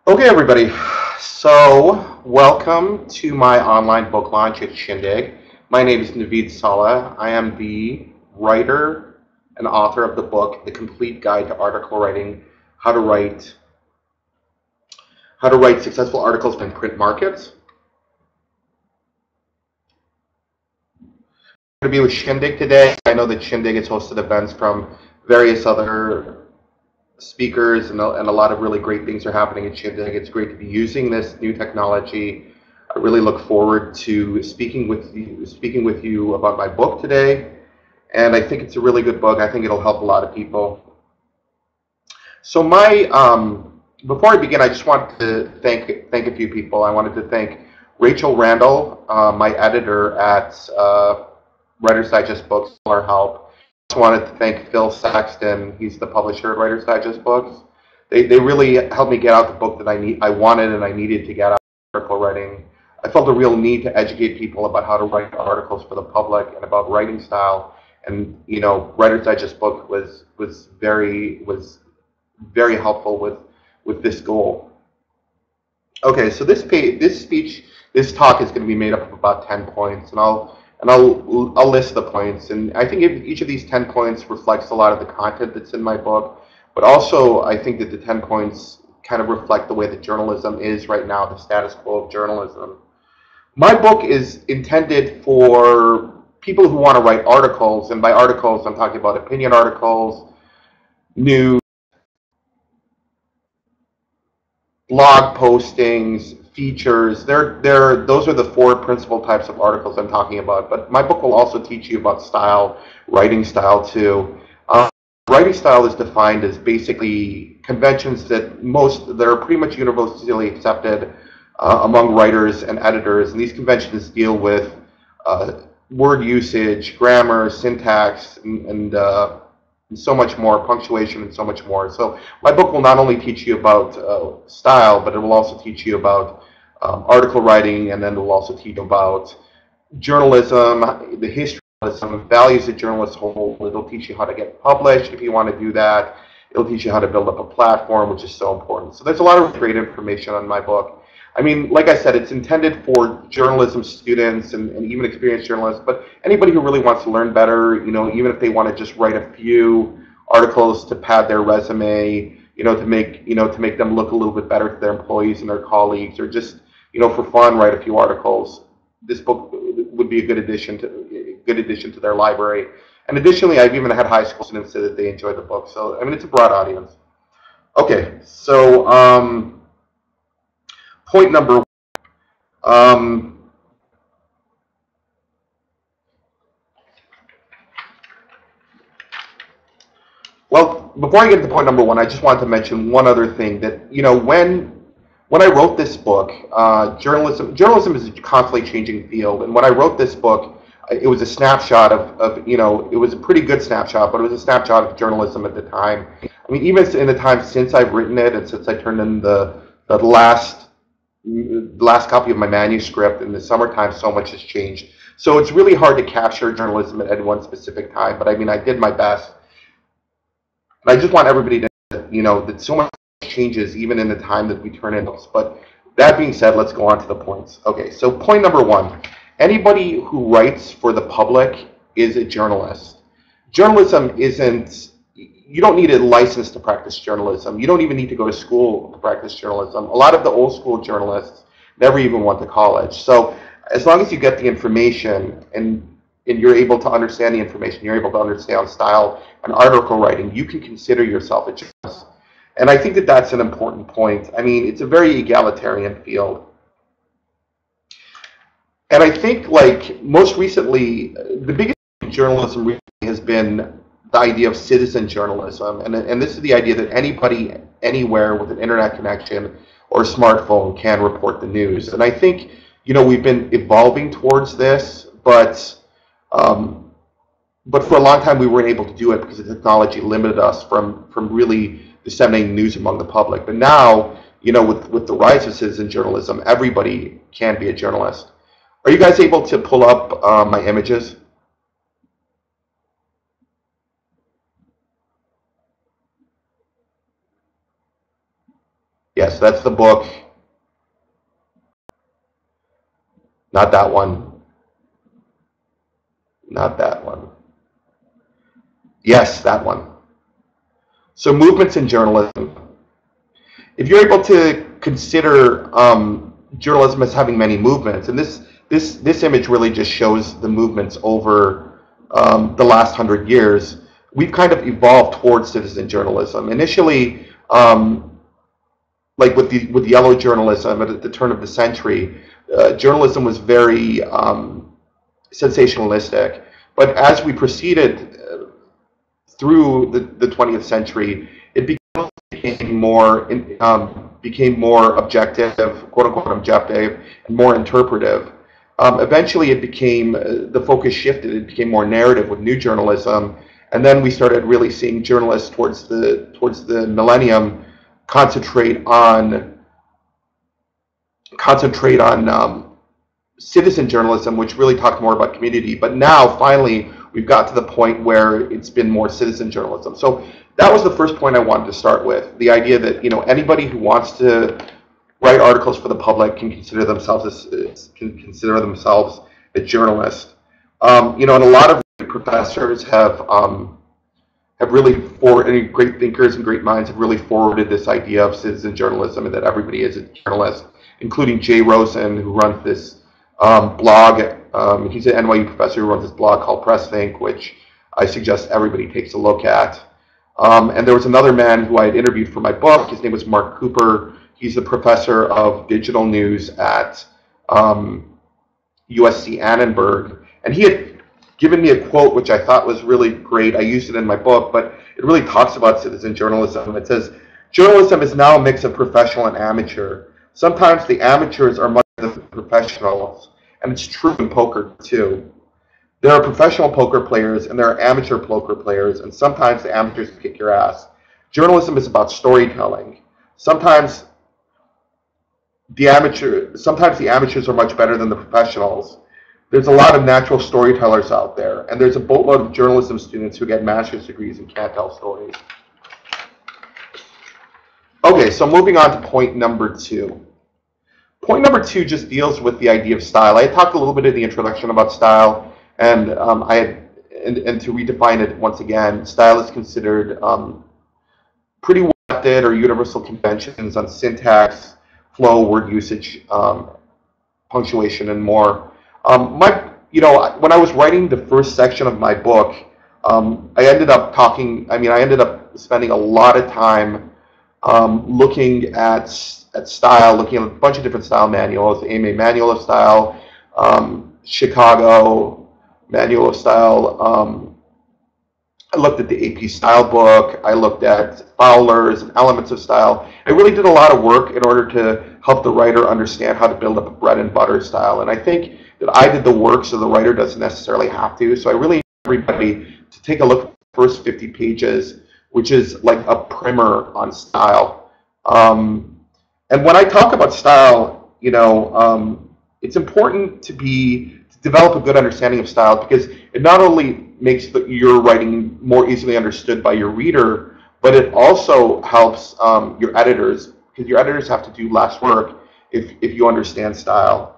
Okay, everybody. So, welcome to my online book launch at Shindig. My name is Naveed Saleh. I am the writer and author of the book, The Complete Guide to Article Writing: How to Write Successful Articles in Print Markets. I'm going to be with Shindig today. I know that Shindig has hosted events from various other speakers, and a lot of really great things are happening at Shindig. It's great to be using this new technology. I really look forward to speaking with you about my book today, and I think it's a really good book. I think it'll help a lot of people. So before I begin, I just want to thank a few people. I wanted to thank Rachel Randall, my editor at Writer's Digest Books, for her help. I also wanted to thank Phil Saxton. He's the publisher at Writer's Digest Books. They really helped me get out the book that I wanted and I needed to get out, article writing. I felt a real need to educate people about how to write articles for the public and about writing style. And Writer's Digest book was very helpful with this goal. Okay, so this talk is going to be made up of about 10 points, and I'll list the points. And I think each of these 10 points reflects a lot of the content that's in my book, but also I think that the 10 points kind of reflect the way that journalism is right now, the status quo of journalism. My book is intended for people who want to write articles, and by articles I'm talking about opinion articles, news, blog postings, features. Those are the four principal types of articles I'm talking about. But my book will also teach you about style, writing style too. Writing style is defined as basically conventions that are pretty much universally accepted among writers and editors. And these conventions deal with word usage, grammar, syntax, and so much more, punctuation, and so much more. So my book will not only teach you about style, but it will also teach you about article writing, and then it will also teach you about journalism, the history of journalism, values that journalists hold. It'll teach you how to get published if you want to do that. It'll teach you how to build up a platform, which is so important. So there's a lot of great information on my book. I mean, like I said, it's intended for journalism students and even experienced journalists, but anybody who really wants to learn better, even if they want to just write a few articles to pad their resume, to make them look a little bit better to their employees and their colleagues, or just, for fun, write a few articles. This book would be a good addition to their library. And additionally, I've even had high school students say that they enjoy the book. So, I mean, it's a broad audience. Okay, so point number one. Well, before I get to point number one, I just wanted to mention one other thing that, when I wrote this book, journalism is a constantly changing field. And when I wrote this book, it was a snapshot it was a pretty good snapshot, but it was a snapshot of journalism at the time. I mean, even in the time since I've written it and since I turned in the last copy of my manuscript in the summertime, so much has changed. So it's really hard to capture journalism at one specific time, but I mean, I did my best. And I just want everybody to know that so much changes even in the time that we turn in books. But that being said, let's go on to the points. Okay, so point number one. Anybody who writes for the public is a journalist. Journalism isn't, you don't need a license to practice journalism. You don't even need to go to school to practice journalism. A lot of the old school journalists never even went to college. So as long as you get the information and you're able to understand the information, you're able to understand style and article writing, you can consider yourself a journalist. And I think that that's an important point. I mean, it's a very egalitarian field. And I think, like, most recently, the biggest thing in journalism recently has been the idea of citizen journalism. And this is the idea that anybody, anywhere with an internet connection or a smartphone can report the news. And I think, we've been evolving towards this, but for a long time we weren't able to do it because the technology limited us from really disseminating news among the public. But now, with the rise of citizen journalism, everybody can be a journalist. Are you guys able to pull up my images? Yes, that's the book. Not that one. Not that one. Yes, that one. So movements in journalism. If you're able to consider journalism as having many movements, and this image really just shows the movements over the last 100 years, we've kind of evolved towards citizen journalism. Initially, like with the yellow journalism at the turn of the century, journalism was very sensationalistic. But as we proceeded through the 20th century, it became more objective, quote unquote objective, and more interpretive. Eventually, it became the focus shifted. It became more narrative with new journalism, and then we started really seeing journalists towards the millennium concentrate on citizen journalism, which really talked more about community. But now, finally, we've got to the point where it's been more citizen journalism. So that was the first point I wanted to start with: the idea that anybody who wants to write articles for the public can consider themselves a journalist. And a lot of professors have really, any great thinkers and great minds have really forwarded this idea of citizen journalism and that everybody is a journalist, including Jay Rosen, who runs this blog. He's an NYU professor who runs this blog called Press Think, which I suggest everybody takes a look at. And there was another man who I had interviewed for my book. His name was Mark Cooper. He's the professor of digital news at USC Annenberg. And he had given me a quote which I thought was really great. I used it in my book, but it really talks about citizen journalism. It says, "Journalism is now a mix of professional and amateur. Sometimes the amateurs are much better than the professionals, and it's true in poker too. There are professional poker players and there are amateur poker players, and sometimes the amateurs kick your ass. Journalism is about storytelling. Sometimes the amateurs are much better than the professionals. There's a lot of natural storytellers out there, and there's a boatload of journalism students who get master's degrees and can't tell stories." Okay, so moving on to point number 2. Point number 2 just deals with the idea of style. I had talked a little bit in the introduction about style, and and to redefine it once again, style is considered pretty well accepted or universal conventions on syntax, flow, word usage, punctuation, and more. When I was writing the first section of my book, I ended up spending a lot of time looking at style, looking at a bunch of different style manuals: the AMA Manual of Style, Chicago Manual of Style. I looked at the AP Style book. I looked at Fowler's and Elements of Style. I really did a lot of work in order to help the writer understand how to build up a bread and butter style. And I think that I did the work, so the writer doesn't necessarily have to. So I really need everybody to take a look at the first 50 pages, which is like a primer on style. And when I talk about style, it's important to develop a good understanding of style, because it not only makes your writing more easily understood by your reader, but it also helps your editors, because your editors have to do less work if you understand style.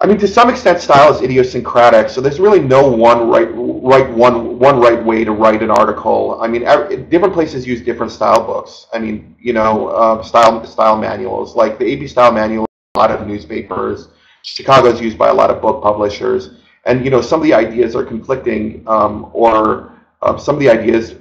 I mean, to some extent, style is idiosyncratic, so there's really no one right way to write an article. I mean, different places use different style books. I mean, style manuals, like the AP Style Manual, a lot of newspapers. Chicago is used by a lot of book publishers, and some of the ideas are conflicting, or some of the ideas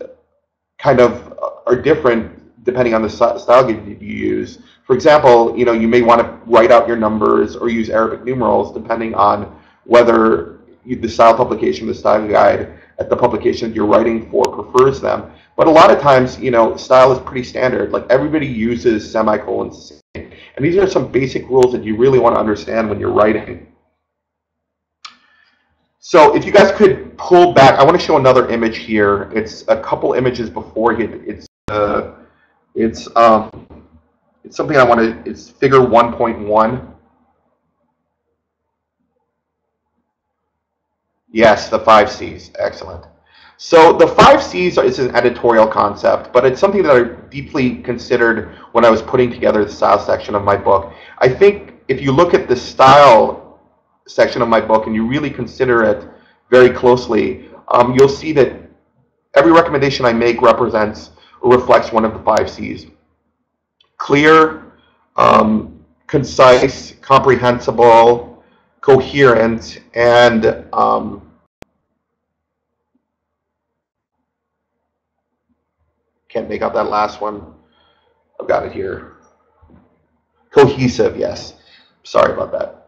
kind of are different depending on the style guide you use. For example, you may want to write out your numbers or use Arabic numerals depending on whether the style publication, the style guide at the publication that you're writing for prefers them. But a lot of times, style is pretty standard. Like, everybody uses semicolons. And these are some basic rules that you really want to understand when you're writing. So if you guys could pull back, I want to show another image here. It's a couple images before it's something I want to, it's figure 1.1. Yes, the 5 C's, excellent. So the 5 C's is an editorial concept, but it's something that I deeply considered when I was putting together the style section of my book. I think if you look at the style section of my book and you really consider it very closely, you'll see that every recommendation I make represents or reflects one of the 5 C's. Clear, concise, comprehensible, coherent, and can't make out that last one. I've got it here. Cohesive, yes. Sorry about that.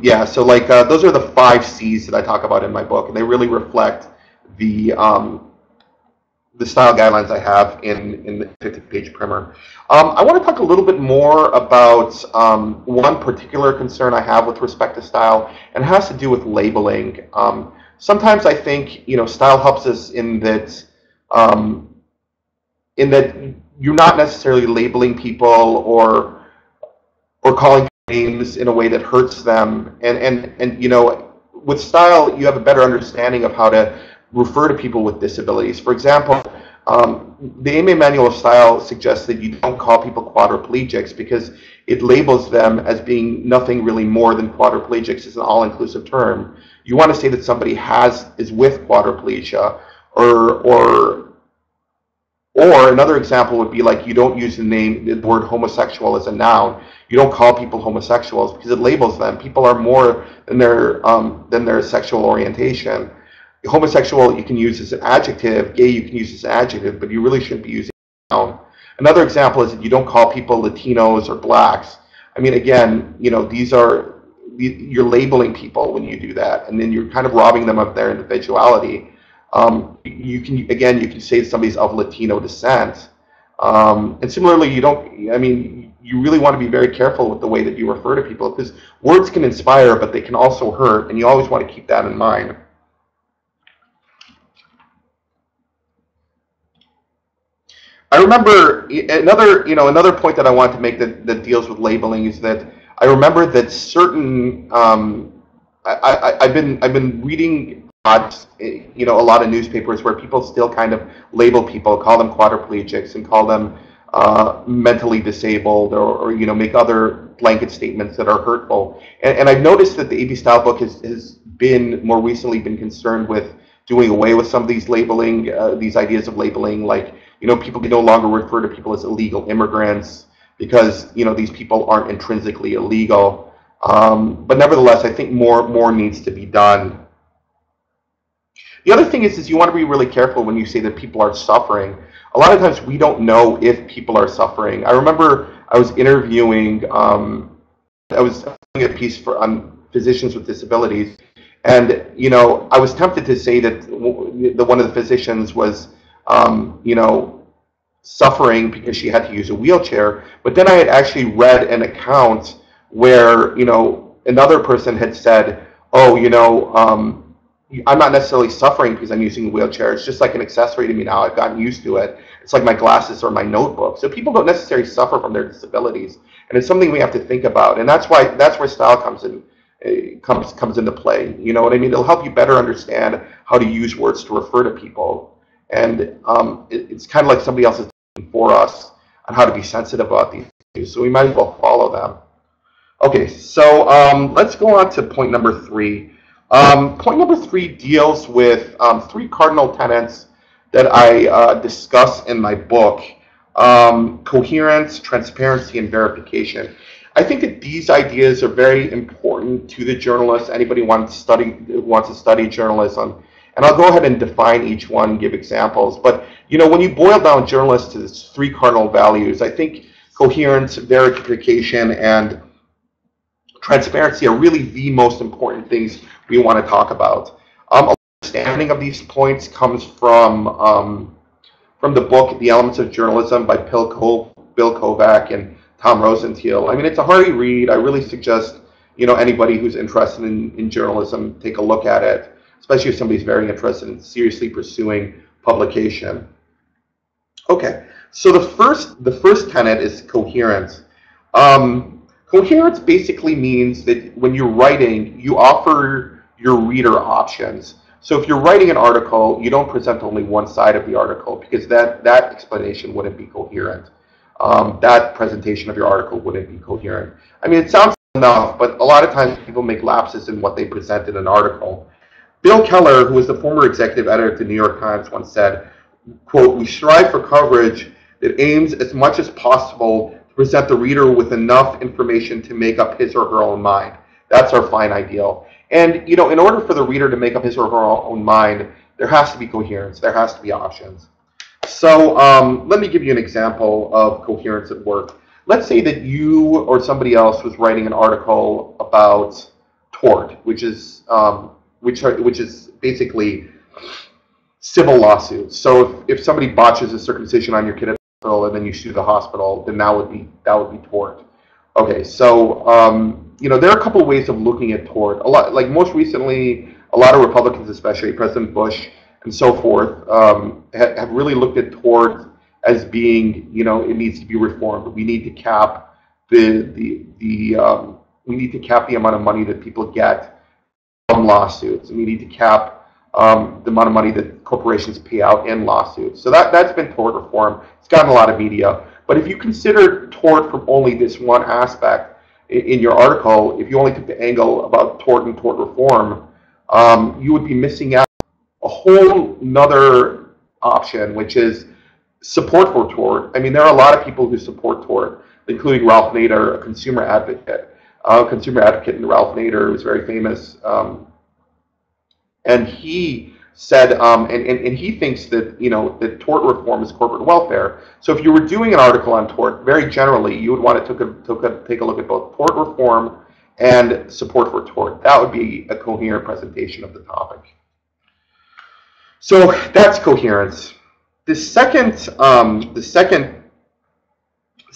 Yeah, so like those are the 5 C's that I talk about in my book, and they really reflect the style guidelines I have in the 50-page primer. I want to talk a little bit more about one particular concern I have with respect to style, and it has to do with labeling. Sometimes I think style helps us in that you're not necessarily labeling people or calling names in a way that hurts them. And with style, you have a better understanding of how to refer to people with disabilities. For example, the AMA Manual of Style suggests that you don't call people quadriplegics because it labels them as being nothing really more than quadriplegics. It's an all-inclusive term. You want to say that somebody is with quadriplegia, or another example would be like you don't use the word homosexual as a noun. You don't call people homosexuals because it labels them. People are more than their sexual orientation. Homosexual you can use as an adjective. Gay you can use as an adjective, but you really shouldn't be using a noun. Another example is that you don't call people Latinos or blacks. I mean, again, you're labeling people when you do that, and then you're kind of robbing them of their individuality. You can say somebody's of Latino descent, and similarly, you really want to be very careful with the way that you refer to people because words can inspire, but they can also hurt, and you always want to keep that in mind. I remember another point that I want to make that deals with labeling is that I remember that certain I've been reading a lot of newspapers where people still kind of label people, call them quadriplegics, and call them mentally disabled, or make other blanket statements that are hurtful. And I've noticed that the AB Style book has more recently been concerned with doing away with some of these labeling, these ideas of labeling, like people can no longer refer to people as illegal immigrants because these people aren't intrinsically illegal. But nevertheless, I think more needs to be done. The other thing is you want to be really careful when you say that people are suffering. A lot of times we don't know if people are suffering. I remember I was interviewing, I was doing a piece on physicians with disabilities, and I was tempted to say that one of the physicians was, suffering because she had to use a wheelchair. But then I had actually read an account where another person had said, "Oh, I'm not necessarily suffering because I'm using a wheelchair. It's just like an accessory to me now. I've gotten used to it. It's like my glasses or my notebook." So people don't necessarily suffer from their disabilities, and it's something we have to think about. And that's where style comes into play. You know what I mean? It'll help you better understand how to use words to refer to people, and it's kind of like somebody else is doing for us on how to be sensitive about these issues. So we might as well follow them. Okay, so let's go on to point number 3. Point number 3 deals with 3 cardinal tenets that I discuss in my book: coherence, transparency, and verification. I think that these ideas are very important to the journalist, anybody who wants to study journalism. And I'll go ahead and define each one and give examples. But when you boil down journalists to these 3 cardinal values, I think coherence, verification, and transparency are really the most important things we want to talk about. Understanding of these points comes from the book The Elements of Journalism by Bill Kovac and Tom Rosenthal. I mean, it's a hearty read. I really suggest anybody who's interested in journalism take a look at it, especially if somebody's very interested in seriously pursuing publication. Okay, so the first tenet is coherence. Coherence basically means that when you're writing, you offer your reader options. So if you're writing an article, you don't present only one side of the article, because that explanation wouldn't be coherent. That presentation of your article wouldn't be coherent. I mean, it sounds enough, but a lot of times people make lapses in what they present in an article. Bill Keller, who was the former executive editor of the New York Times, once said, quote, "We strive for coverage that aims as much as possible to present the reader with enough information to make up his or her own mind." That's our fine ideal. And, you know, in order for the reader to make up his or her own mind, there has to be coherence. There has to be options. So let me give you an example of coherence at work. Let's say that you or somebody else was writing an article about tort, which is basically civil lawsuits. So if somebody botches a circumcision on your kid at the hospital and then you sue the hospital, then that would be tort. Okay, so you know, there are a couple of ways of looking at tort. A lot, like most recently, a lot of Republicans, especially President Bush and so forth, have really looked at tort as being, you know, it needs to be reformed. We need to cap we need to cap the amount of money that people get from lawsuits, and we need to cap the amount of money that corporations pay out in lawsuits. So that's been tort reform. It's gotten a lot of media. But if you consider tort from only this one aspect in your article, if you only took the angle about tort and tort reform, you would be missing out a whole nother option, which is support for tort. I mean, there are a lot of people who support tort, including Ralph Nader, a consumer advocate. Consumer advocate in Ralph Nader, who's very famous, and he said, and he thinks that, you know, that tort reform is corporate welfare. So if you were doing an article on tort, very generally, you would want to take a look at both tort reform and support for tort. That would be a coherent presentation of the topic. So that's coherence. The second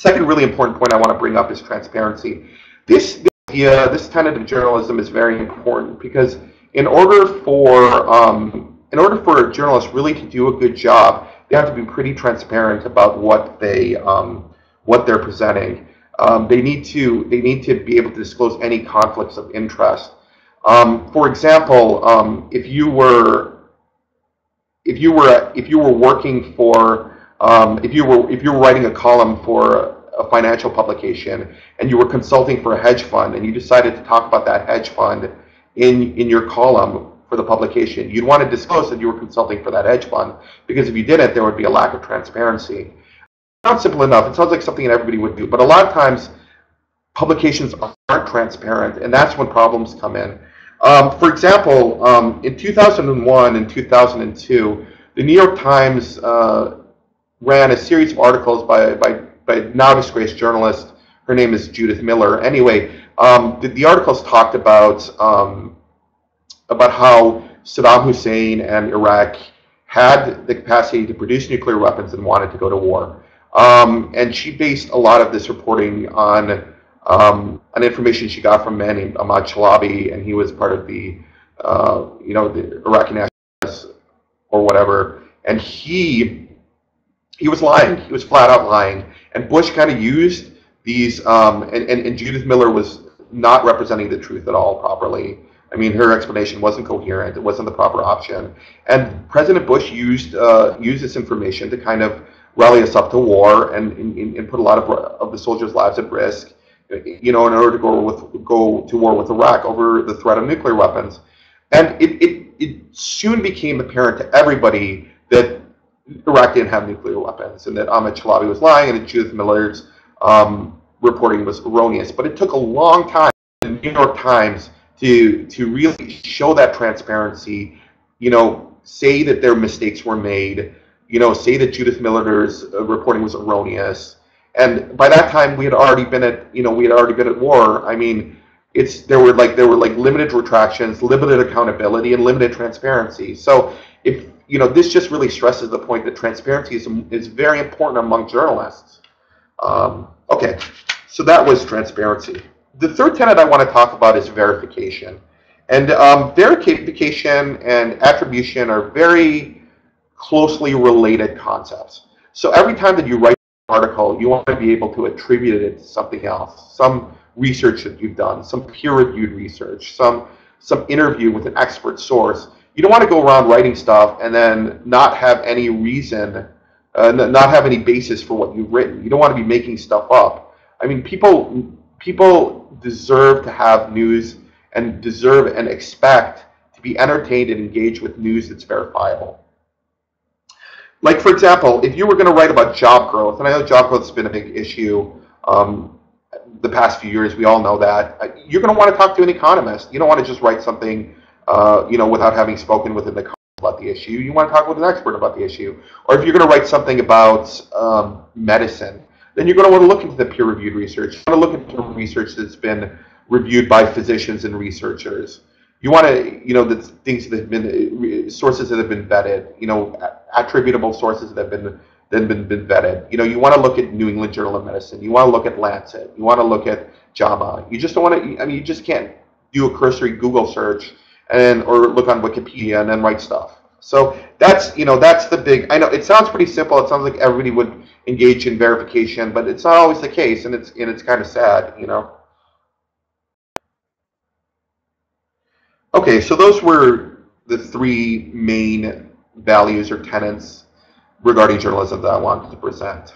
really important point I want to bring up is transparency. This tenet of journalism is very important, because in order for journalists really to do a good job, they have to be pretty transparent about what they're presenting. They need to be able to disclose any conflicts of interest. For example, if you were working for if you were writing a column for a financial publication, and you were consulting for a hedge fund, and you decided to talk about that hedge fund in your column for the publication, you'd want to disclose that you were consulting for that hedge fund, because if you didn't, there would be a lack of transparency. It's not simple enough. It sounds like something that everybody would do, but a lot of times publications aren't transparent, and that's when problems come in. For example, in 2001 and 2002, the New York Times ran a series of articles by now disgraced journalist. Her name is Judith Miller. Anyway, the articles talked about how Saddam Hussein and Iraq had the capacity to produce nuclear weapons and wanted to go to war. And she based a lot of this reporting on information she got from a man named Ahmad Chalabi, and he was part of the the Iraqi nationalists or whatever. And he was lying. He was flat out lying. And Bush kind of used these, and Judith Miller was not representing the truth at all properly. I mean, her explanation wasn't coherent. It wasn't the proper option. And President Bush used this information to kind of rally us up to war and put a lot of the soldiers' lives at risk, you know, in order to go to war with Iraq over the threat of nuclear weapons. And it soon became apparent to everybody that Iraq didn't have nuclear weapons, and that Ahmed Chalabi was lying, and that Judith Miller's reporting was erroneous. But it took a long time in the New York Times to really show that transparency, you know, say that their mistakes were made, you know, say that Judith Miller's reporting was erroneous. And by that time, we had already been at war. I mean, there were limited retractions, limited accountability, and limited transparency. So this just really stresses the point that transparency is very important among journalists. Okay, so that was transparency. The third tenet I want to talk about is verification. And verification and attribution are very closely related concepts. So every time that you write an article, you want to be able to attribute it to something else, some research that you've done, some peer-reviewed research, some interview with an expert source. You don't want to go around writing stuff and then not have any reason, not have any basis for what you've written. You don't want to be making stuff up. I mean, people deserve to have news and deserve and expect to be entertained and engaged with news that's verifiable. Like, for example, if you were going to write about job growth, and I know job growth has been a big issue the past few years, we all know that, you're going to want to talk to an economist. You don't want to just write something, without having spoken with an economist about the issue. You want to talk with an expert about the issue. Or if you're going to write something about medicine, then you're going to want to look into the peer-reviewed research. You want to look into research that's been reviewed by physicians and researchers. You want to, the things that have been, sources that have been vetted, attributable sources that have been vetted. You want to look at New England Journal of Medicine. You want to look at Lancet. You want to look at JAMA. You just don't want to, you just can't do a cursory Google search or look on Wikipedia and then write stuff. So that's the big, I know it sounds pretty simple. It sounds like everybody would engage in verification, but it's not always the case, and it's kind of sad, Okay, so those were the three main values or tenets regarding journalism that I wanted to present.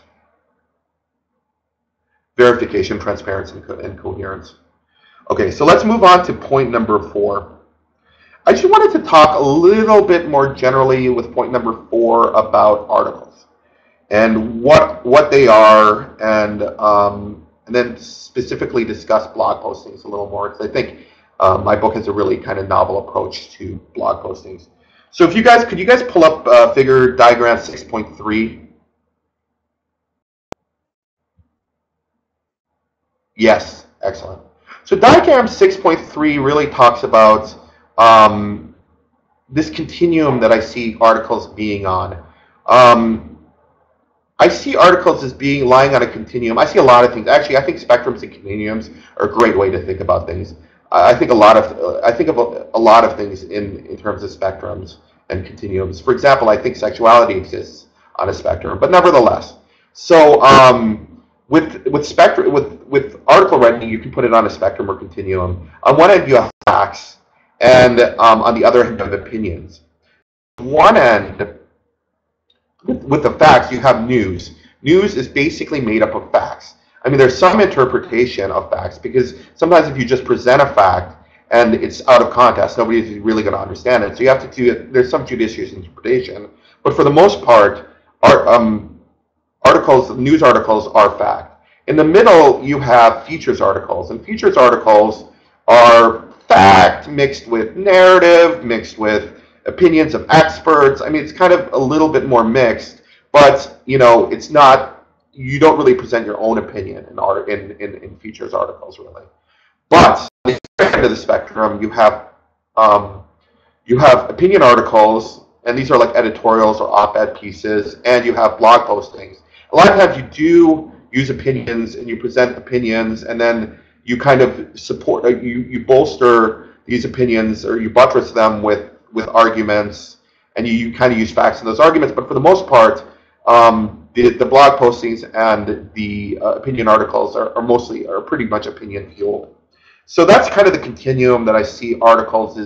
Verification, transparency, and coherence. Okay, so let's move on to point number 4. I just wanted to talk a little bit more generally with point number 4 about articles and what they are, and then specifically discuss blog postings a little more, because I think my book has a really kind of novel approach to blog postings. So if could you guys pull up figure diagram 6.3? Yes, excellent. So diagram 6.3 really talks about this continuum that I see articles being on. I see articles as lying on a continuum. I see a lot of things. Actually, I think spectrums and continuums are a great way to think about things. I think of a lot of things in terms of spectrums and continuums. For example, I think sexuality exists on a spectrum, but nevertheless. So with article writing, you can put it on a spectrum or continuum. On one end, you have facts, and on the other end, you have opinions. On one end, with the facts, you have news. News is basically made up of facts. I mean, there's some interpretation of facts, because sometimes if you just present a fact and it's out of context, nobody's really going to understand it. So you have to do it. There's some judicious interpretation, but for the most part, news articles are fact. In the middle, you have features articles, and features articles are fact mixed with narrative, mixed with opinions of experts. I mean, it's kind of a little bit more mixed, but it's not. You don't really present your own opinion in features articles, really. But on the other end of the spectrum, you have opinion articles, and these are like editorials or op-ed pieces, and you have blog postings. A lot of times you do use opinions, and you present opinions, and then you kind of support, you bolster these opinions, or you buttress them with arguments, and you kind of use facts in those arguments. But for the most part, the blog postings and the opinion articles are pretty much opinion fueled. So that's kind of the continuum that I see articles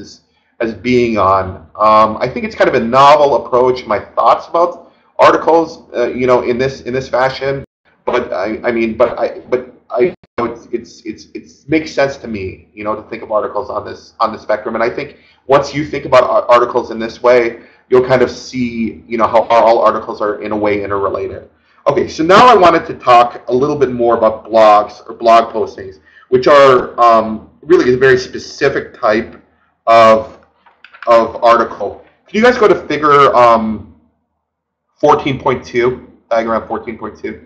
as being on. I think it's kind of a novel approach. My thoughts about articles, in this fashion, but it makes sense to me, to think of articles on this spectrum. And I think once you think about articles in this way, you'll kind of see, how all articles are in a way interrelated. Okay, so now I wanted to talk a little bit more about blogs or blog postings, which are really a very specific type of article. Can you guys go to figure 14.2, diagram 14.2?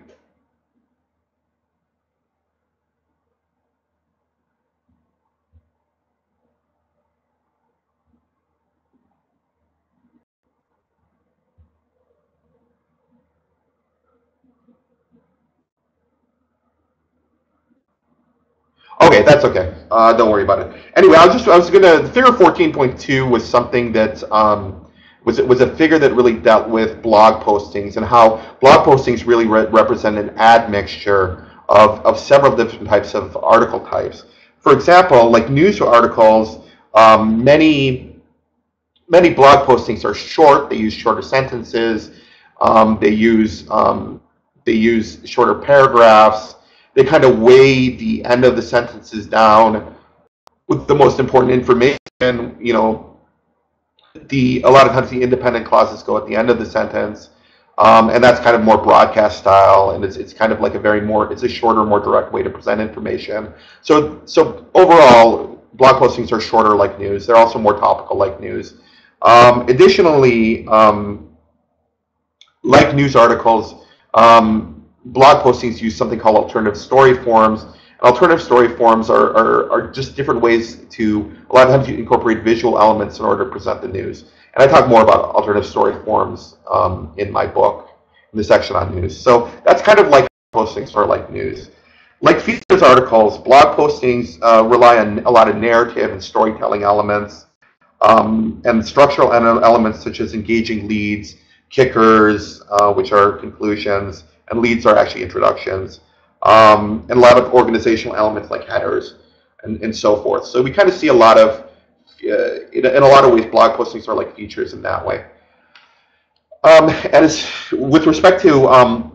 Okay, that's okay. Don't worry about it. Anyway, I was gonna. Figure 14.2 was something that was a figure that really dealt with blog postings and how blog postings really represent an admixture of several different types of article types. For example, like news articles, many many blog postings are short. They use shorter sentences. They use shorter paragraphs. They kind of weigh the end of the sentences down with the most important information. You know, a lot of times the independent clauses go at the end of the sentence, and that's kind of more broadcast style, and it's kind of like it's a shorter, more direct way to present information. So overall, blog postings are shorter like news. They're also more topical like news. Additionally, like news articles, blog postings use something called alternative story forms. And alternative story forms are just different ways to, a lot of times you incorporate visual elements in order to present the news. And I talk more about alternative story forms in my book, in the section on news. So that's kind of like postings are like news. Like features articles, blog postings rely on a lot of narrative and storytelling elements, and structural elements such as engaging leads, kickers, which are conclusions, and leads are actually introductions, and a lot of organizational elements like headers and so forth. So we kind of see a lot of, in a lot of ways, blog postings are like features in that way. And with respect to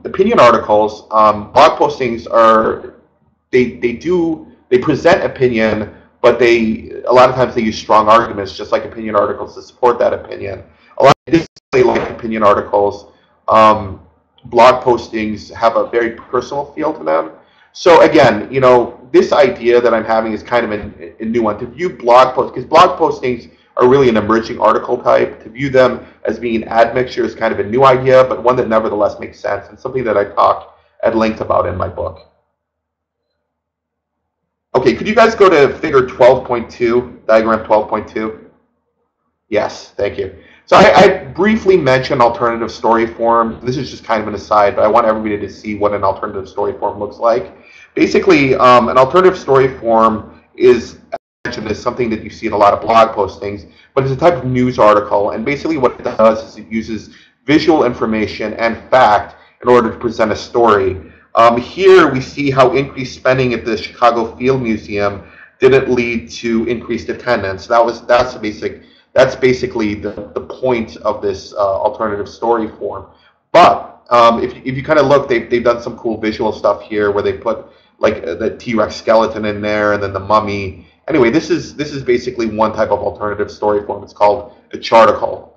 opinion articles, blog postings are, they present opinion, but a lot of times they use strong arguments, just like opinion articles, to support that opinion. A lot of like opinion articles, blog postings have a very personal feel to them. So again, you know, this idea that I'm having is kind of a new one. To view blog posts, because blog postings are really an emerging article type, to view them as being an admixture is kind of a new idea, but one that nevertheless makes sense, and something that I talk at length about in my book. Okay, could you guys go to figure 12.2, diagram 12.2? Yes, thank you. So I briefly mentioned alternative story form. This is just kind of an aside, but I want everybody to see what an alternative story form looks like. Basically, an alternative story form is something that you see in a lot of blog postings, but it's a type of news article. And basically what it does is it uses visual information and fact in order to present a story. Here we see how increased spending at the Chicago Field Museum didn't lead to increased attendance. That's basically the point of this alternative story form. But if you kind of look, they've done some cool visual stuff here where they put like the T-Rex skeleton in there and then the mummy. Anyway, this is basically one type of alternative story form. It's called a charticle.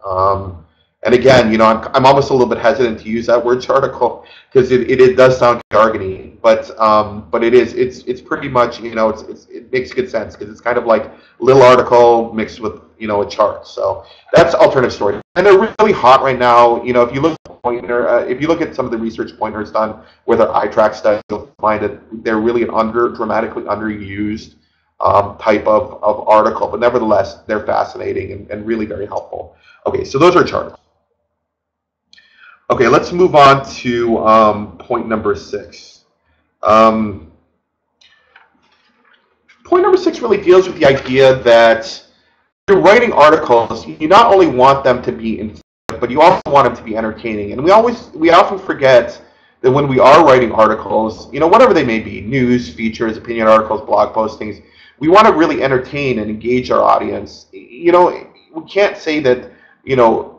And again, you know, I'm almost a little bit hesitant to use that word charticle because it does sound jargony, but it's pretty much, you know, it makes good sense because it's kind of like a little article mixed with, you know, a chart. So that's alternative story, and they're really hot right now. You know, if you look at if you look at some of the research pointers done with our eye track studies, you'll find that they're really an dramatically underused type of article, but nevertheless they're fascinating and really very helpful. Okay, so those are charts. Okay, let's move on to point number 6. Point number 6 really deals with the idea that you're writing articles, you not only want them to be informative, but you also want them to be entertaining. And we often forget that when we are writing articles, you know, whatever they may be, news, features, opinion articles, blog postings, we want to really entertain and engage our audience. You know, we can't say that, you know,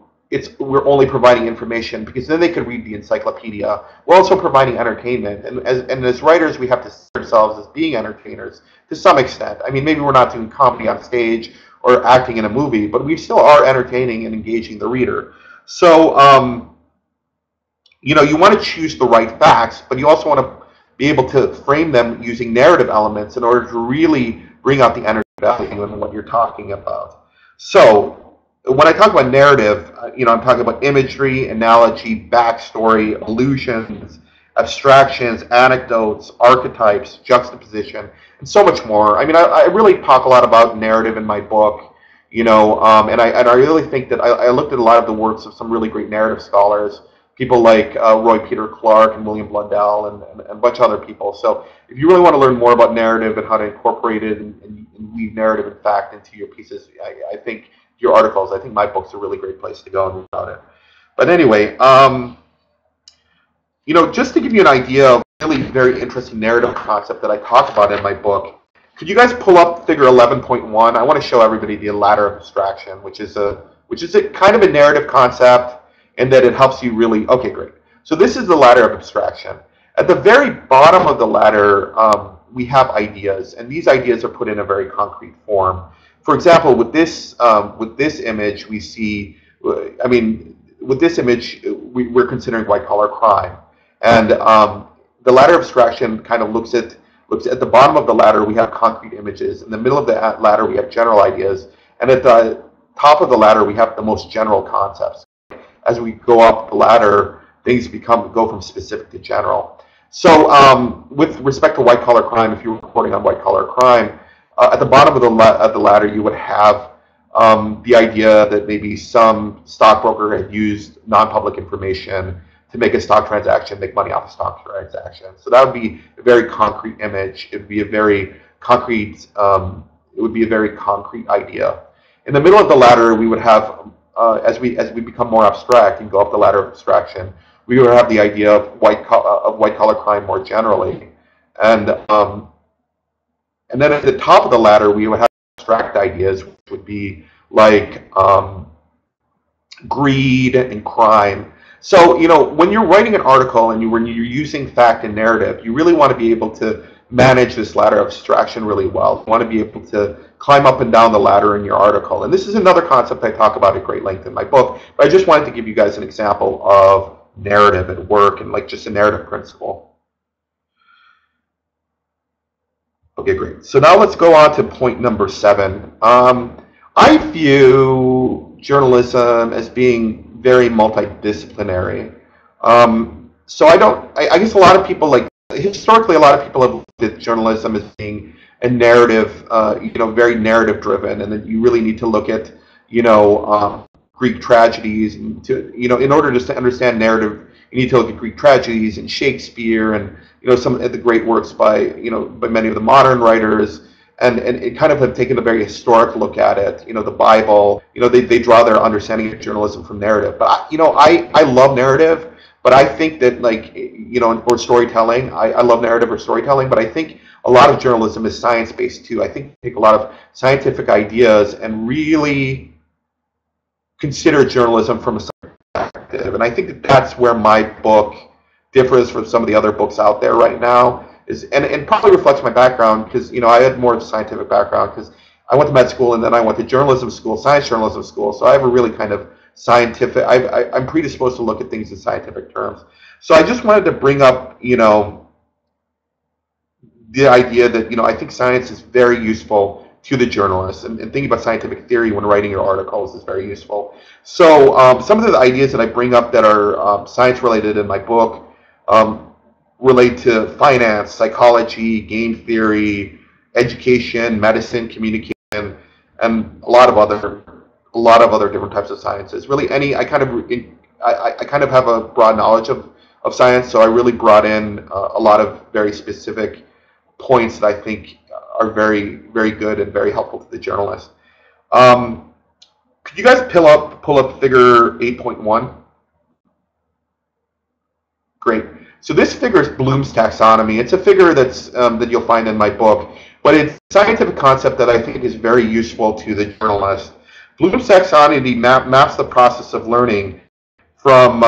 we're only providing information, because then they could read the encyclopedia. We're also providing entertainment, and as writers, we have to see ourselves as being entertainers to some extent. I mean, maybe we're not doing comedy on stage or acting in a movie, but we still are entertaining and engaging the reader. So, you know, you want to choose the right facts, but you also want to be able to frame them using narrative elements in order to really bring out the energy value in what you're talking about. So, when I talk about narrative, you know, I'm talking about imagery, analogy, backstory, allusions, abstractions, anecdotes, archetypes, juxtaposition, and so much more. I mean, I really talk a lot about narrative in my book, you know, and I really think that I looked at a lot of the works of some really great narrative scholars, people like Roy Peter Clark and William Blundell and a bunch of other people. So if you really want to learn more about narrative and how to incorporate it and weave narrative and fact into your pieces, I think your articles, I think my book's a really great place to go and read about it. But anyway, you know, just to give you an idea of a really very interesting narrative concept that I talk about in my book, could you guys pull up figure 11.1? I want to show everybody the ladder of abstraction, which is a which is a kind of a narrative concept, and that it helps you really, okay, great. So this is the ladder of abstraction. At the very bottom of the ladder, we have ideas, and these ideas are put in a very concrete form. For example, with this image, we see, with this image, we're considering white-collar crime. And the ladder abstraction kind of looks at the bottom of the ladder, we have concrete images. In the middle of the ladder, we have general ideas. And at the top of the ladder, we have the most general concepts. As we go up the ladder, things go from specific to general. So with respect to white-collar crime, if you're reporting on white-collar crime, at the bottom of the ladder, you would have the idea that maybe some stockbroker had used non-public information to make a stock transaction, make money off a stock transaction. So that would be a very concrete image. It would be a very concrete. It would be a very concrete idea. In the middle of the ladder, we would have, as we become more abstract and go up the ladder of abstraction, we would have the idea of white-collar crime more generally, and then at the top of the ladder, we would have abstract ideas, which would be like greed and crime. So, when you're writing an article and when you're using fact and narrative, you really want to be able to manage this ladder of abstraction really well. You want to be able to climb up and down the ladder in your article. And this is another concept I talk about at great length in my book, but I just wanted to give you guys an example of narrative at work and like just a narrative principle. Okay, great. So now let's go on to point number 7. I view journalism as being very multidisciplinary. So I guess a lot of people, historically, a lot of people have looked at journalism as being a narrative, very narrative driven, and that you really need to look at, Greek tragedies, and in order to understand narrative, you need to look at Greek tragedies and Shakespeare and some of the great works by many of the modern writers, and it kind of have taken a very historic look at it. The Bible, they draw their understanding of journalism from narrative. But I love narrative, but I think that or storytelling. I love narrative or storytelling, but I think a lot of journalism is science-based too. I think take a lot of scientific ideas and really consider journalism from a scientific perspective. And I think that that's where my book differs from some of the other books out there right now. And probably reflects my background, because I had more of a scientific background, because I went to med school and then I went to journalism school, science journalism school. So I have a really kind of scientific. I'm predisposed to look at things in scientific terms. So I just wanted to bring up the idea that I think science is very useful to the journalist, and thinking about scientific theory when writing your articles is very useful. So some of the ideas that I bring up that are science related in my book relate to finance, psychology, game theory, education, medicine, communication, and a lot of other different types of sciences. Really, I kind of have a broad knowledge of science, so I really brought in a lot of very specific points that I think are very, very good and very helpful to the journalist. Could you guys pull up figure 8.1? Great. So this figure is Bloom's taxonomy. It's a figure that you'll find in my book, but it's a scientific concept that I think is very useful to the journalist. Bloom's taxonomy maps the process of learning from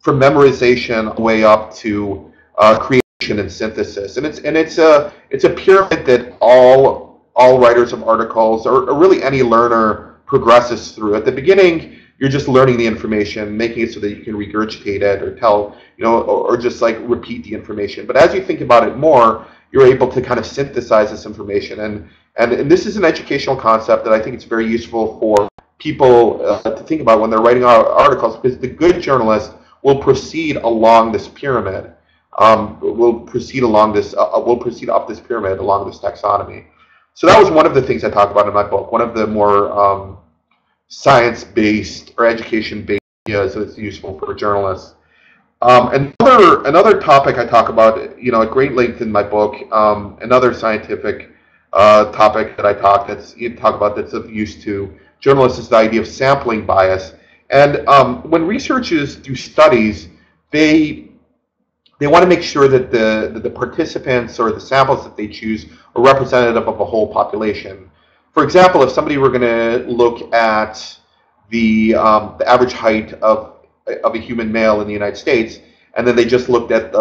memorization all the way up to creation and synthesis, and it's a pyramid that all writers of articles or really any learner progresses through. At the beginning, you're just learning the information, making it so that you can regurgitate it or tell, or just like repeat the information. But as you think about it more, you're able to kind of synthesize this information. And this is an educational concept that I think it's very useful for people to think about when they're writing articles, because the good journalist will proceed along this pyramid. Will proceed up this pyramid along this taxonomy. So that was one of the things I talk about in my book. One of the more science-based or education-based ideas that's useful for journalists. Another topic I talk about, at great length in my book, another scientific topic that I talk about that's of use to journalists is the idea of sampling bias. And when researchers do studies, they want to make sure that the participants or the samples that they choose are representative of a whole population. For example, if somebody were going to look at the average height of a human male in the United States, and then they just looked at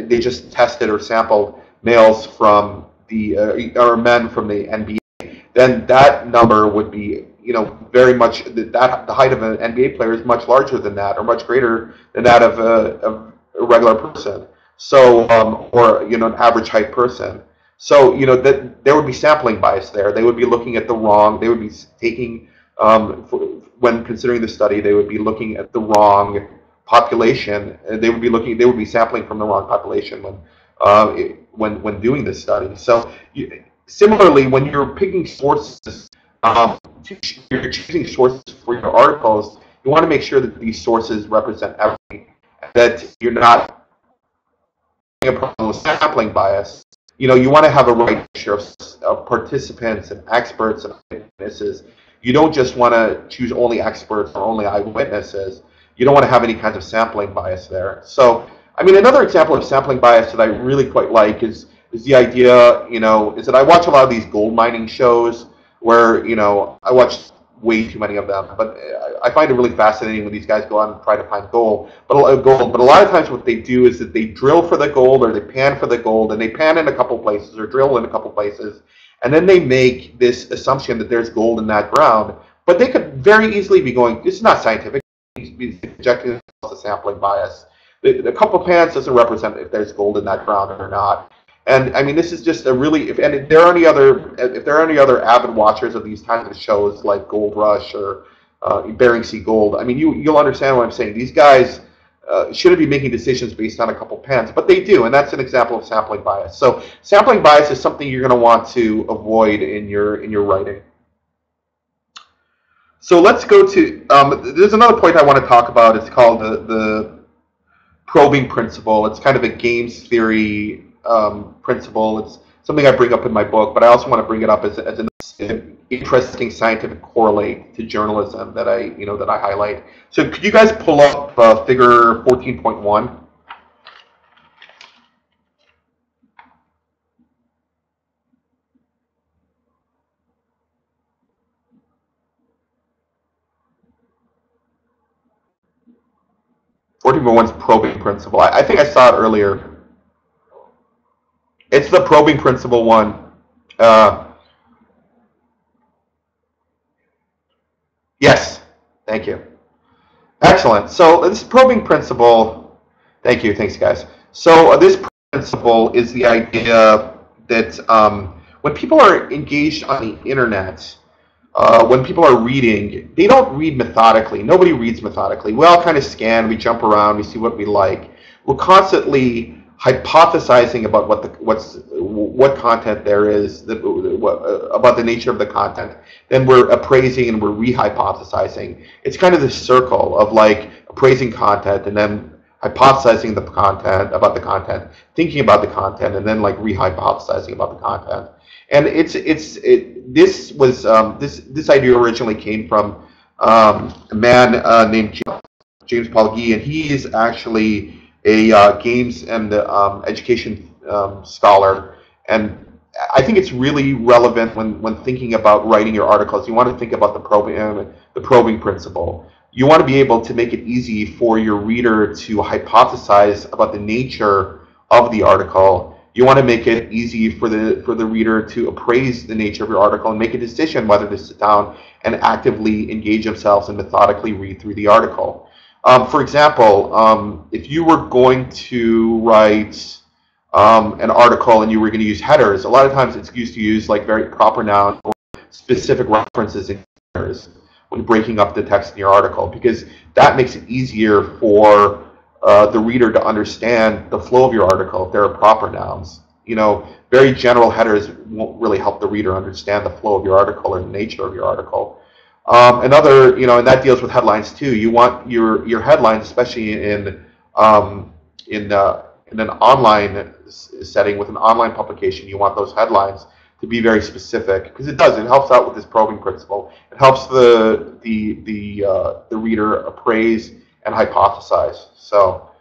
they just tested or sampled males from the or men from the NBA, then that number would be, very much that the height of an NBA player is much larger than that, or much greater than that of a regular person. So, or an average height person. So, that there would be sampling bias there. They would be looking at the wrong. They would be taking when considering the study, they would be looking at the wrong population. They would be looking. They would be sampling from the wrong population when doing this study. So, similarly, when you're picking sources, you're choosing sources for your articles. You want to make sure that these sources represent everything. That you're not having a problem with sampling bias. You want to have a right mixture of participants and experts and witnesses. You don't just want to choose only experts or only eyewitnesses. You don't want to have any kinds of sampling bias there. So, another example of sampling bias that I really quite like is the idea, is that I watch a lot of these gold mining shows where, I watch way too many of them, but I find it really fascinating when these guys go out and try to find gold. But a lot of times what they do is that they drill for the gold, or they pan for the gold, and they pan in a couple places or drill in a couple places, and then they make this assumption that there's gold in that ground. But they could very easily be going, this is not scientific, be projecting a sampling bias. The couple pans doesn't represent if there's gold in that ground or not. And this is just a really, if there are any other avid watchers of these kinds of shows like Gold Rush or Bering Sea Gold, you'll understand what I'm saying. These guys shouldn't be making decisions based on a couple pens, but they do, and that's an example of sampling bias. So sampling bias is something you're going to want to avoid in your writing. So let's go to, there's another point I want to talk about. It's called the probing principle. It's kind of a games theory principle. It's something I bring up in my book, but I also want to bring it up as an interesting scientific correlate to journalism that I highlight. So could you guys pull up figure 14.1? One's probing principle. I think I saw it earlier. It's the probing principle one. Yes, thank you. Excellent. So this probing principle, thanks guys. So this principle is the idea that when people are engaged on the internet, when people are reading, they don't read methodically. Nobody reads methodically. We all kind of scan, we jump around, we see what we like. We're constantly hypothesizing about what content there is, about the nature of the content. Then we're appraising and we're re-hypothesizing. It's kind of this circle of like appraising content and then hypothesizing about the content, thinking about the content, and then like re-hypothesizing about the content. And this idea originally came from a man named James Paul Gee, and he is actually a games and education scholar. And I think it's really relevant when thinking about writing your articles. You want to think about the probing principle. You want to be able to make it easy for your reader to hypothesize about the nature of the article. You want to make it easy for the reader to appraise the nature of your article and make a decision whether to sit down and actively engage themselves and methodically read through the article. For example, if you were going to write an article and you were going to use headers, a lot of times it's used to use like very proper noun or specific references in headers when breaking up the text in your article, because that makes it easier for the reader to understand the flow of your article if there are proper nouns. Very general headers won't really help the reader understand the flow of your article or the nature of your article. And that deals with headlines too. You want your headlines, especially in an online setting with an online publication, you want those headlines to be very specific, because it helps out with this probing principle. It helps the reader appraise and hypothesize. So,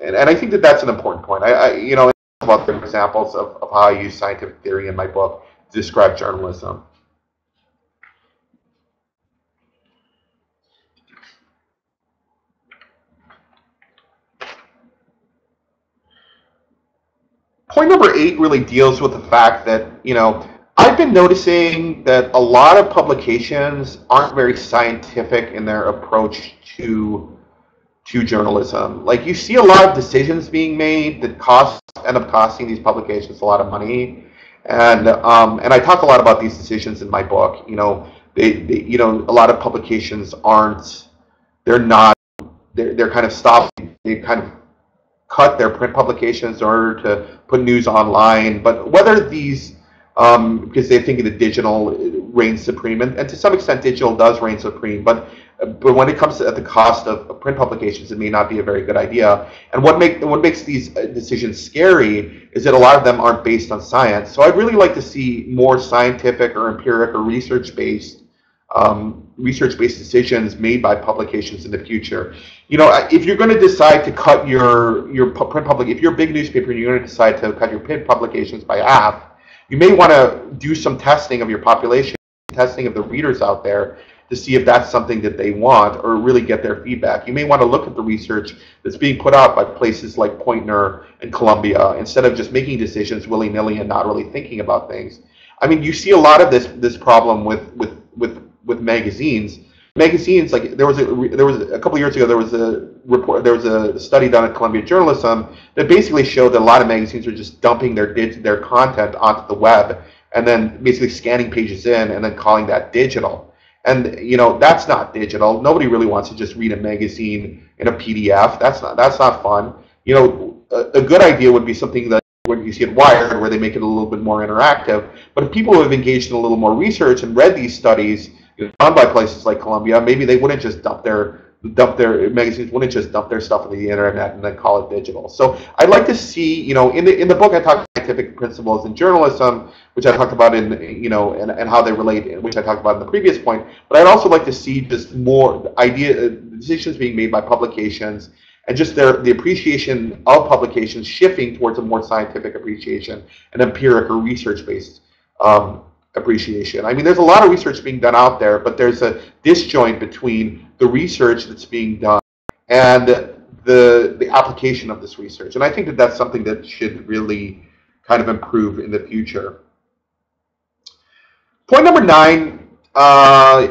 and I think that's an important point. I about the examples of how I use scientific theory in my book to describe journalism. Point number 8 really deals with the fact that, I've been noticing that a lot of publications aren't very scientific in their approach to journalism. Like, you see a lot of decisions being made that end up costing these publications a lot of money, and I talk a lot about these decisions in my book. A lot of publications they're not they're kind of stopping. They kind of cut their print publications in order to put news online. But whether these, because they think that digital reigns supreme, and to some extent digital does reign supreme, but when it comes to at the cost of print publications, it may not be a very good idea. And what makes these decisions scary is that a lot of them aren't based on science. So I'd really like to see more scientific or empiric or research-based decisions made by publications in the future. If you're going to decide to cut your print if you're a big newspaper and you're going to decide to cut your print publications by half, you may want to do some testing of your population, testing of the readers out there, to see if that's something that they want, or really get their feedback. You may want to look at the research that's being put out by places like Poynter and Columbia, instead of just making decisions willy-nilly and not really thinking about things. I mean, you see a lot of this problem with magazines. Magazines, like there was a couple of years ago, there was a study done at Columbia Journalism that basically showed that a lot of magazines are just dumping their content onto the web, and then basically scanning pages in and then calling that digital. And that's not digital. Nobody really wants to just read a magazine in a PDF. That's not fun. A good idea would be something that when you see it Wired, where they make it a little bit more interactive. But if people have engaged in a little more research and read these studies done by places like Columbia, maybe they wouldn't just dump their magazines, wouldn't just dump their stuff on the internet and then call it digital. So I'd like to see, in the book I talk about scientific principles in journalism, which I talked about and how they relate, which I talked about in the previous point. But I'd also like to see just more decisions being made by publications, and just the appreciation of publications shifting towards a more scientific appreciation, and empiric or research-based appreciation. I mean, there's a lot of research being done out there, but there's a disjoint between the research that's being done and the application of this research. And I think that that's something that should really kind of improve in the future. Point number 9.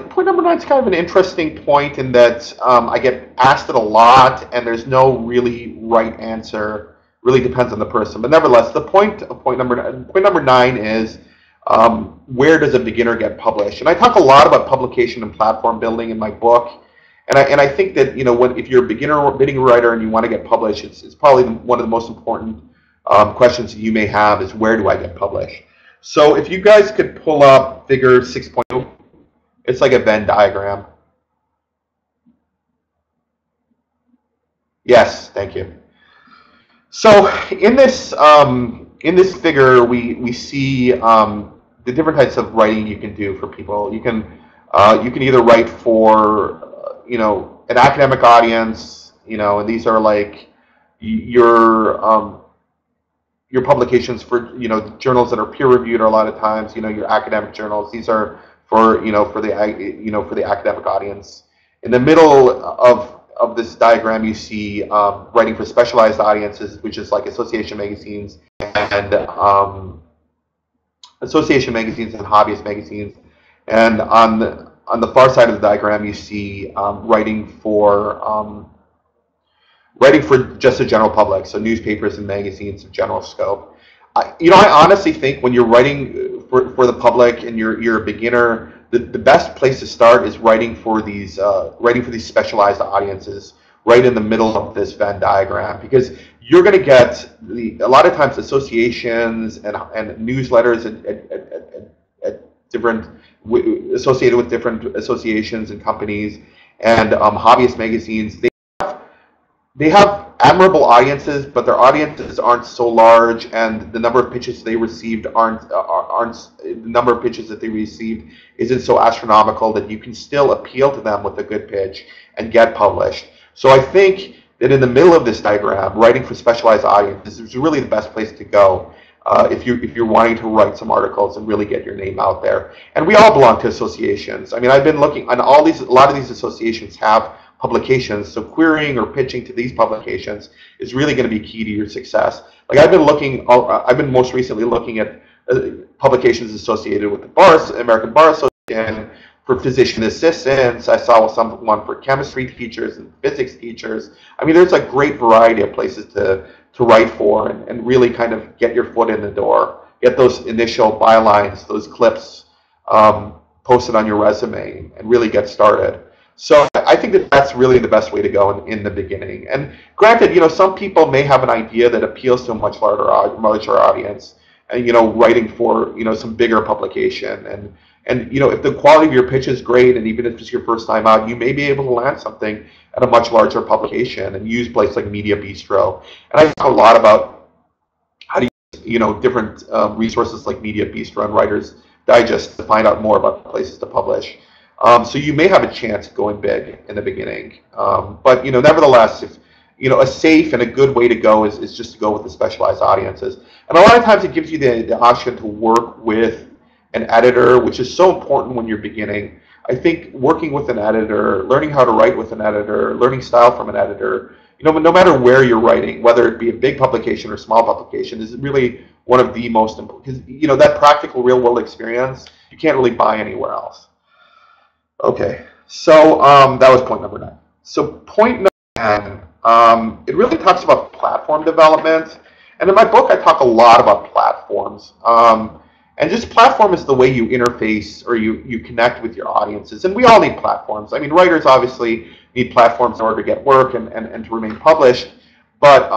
Point number 9 is kind of an interesting point in that I get asked it a lot, and there's no really right answer. Really depends on the person. But nevertheless, the point number 9 is, where does a beginner get published? And I talk a lot about publication and platform building in my book, and I think that if you're a beginner writer and you want to get published, it's probably one of the most important questions that you may have is, where do I get published? So if you guys could pull up figure 6.0, it's like a Venn diagram. Yes, thank you. So in this figure, we see the different types of writing you can do for people. You can either write for an academic audience, and these are like your publications for journals that are peer reviewed, or a lot of times your academic journals. These are for the academic audience. In the middle of this diagram, you see writing for specialized audiences, which is like association magazines and hobbyist magazines. And on the far side of the diagram, you see writing for just the general public, so newspapers and magazines of general scope. I honestly think when you're writing for the public and you're a beginner, the best place to start is writing for these specialized audiences, right in the middle of this Venn diagram, because you're going to get a lot of times associations and newsletters at different associated with different associations and companies, and hobbyist magazines. They have admirable audiences, but their audiences aren't so large, and the number of pitches they received isn't so astronomical that you can still appeal to them with a good pitch and get published. So I think that in the middle of this diagram, writing for specialized audiences is really the best place to go if you're wanting to write some articles and really get your name out there. And we all belong to associations. I mean, I've been looking, and a lot of these associations have publications. So querying or pitching to these publications is really going to be key to your success. Like I've been most recently looking at publications associated with the American Bar Association, for physician assistants. I saw one for chemistry teachers and physics teachers. I mean, there's a great variety of places to write for and really kind of get your foot in the door, get those initial bylines, those clips posted on your resume, and really get started. So I think that that's really the best way to go in the beginning. And granted, some people may have an idea that appeals to a much larger audience, and writing for some bigger publication, and if the quality of your pitch is great, and even if it's your first time out, you may be able to land something at a much larger publication and use places like Media Bistro. And I talk a lot about how to use different resources like Media Bistro and Writer's Digest to find out more about places to publish. So you may have a chance going big in the beginning, but nevertheless, if a safe and a good way to go is just to go with the specialized audiences. And a lot of times it gives you the option to work with an editor, which is so important when you're beginning. I think working with an editor, learning how to write with an editor, learning style from an editor, no matter where you're writing, whether it be a big publication or small publication, is really one of the most important, because that practical real world experience you can't really buy anywhere else. Okay, so that was point number 9. So point number 10, it really talks about platform development. And in my book, I talk a lot about platforms. And just platform is the way you interface or you connect with your audiences. And we all need platforms. I mean, writers obviously need platforms in order to get work and to remain published. But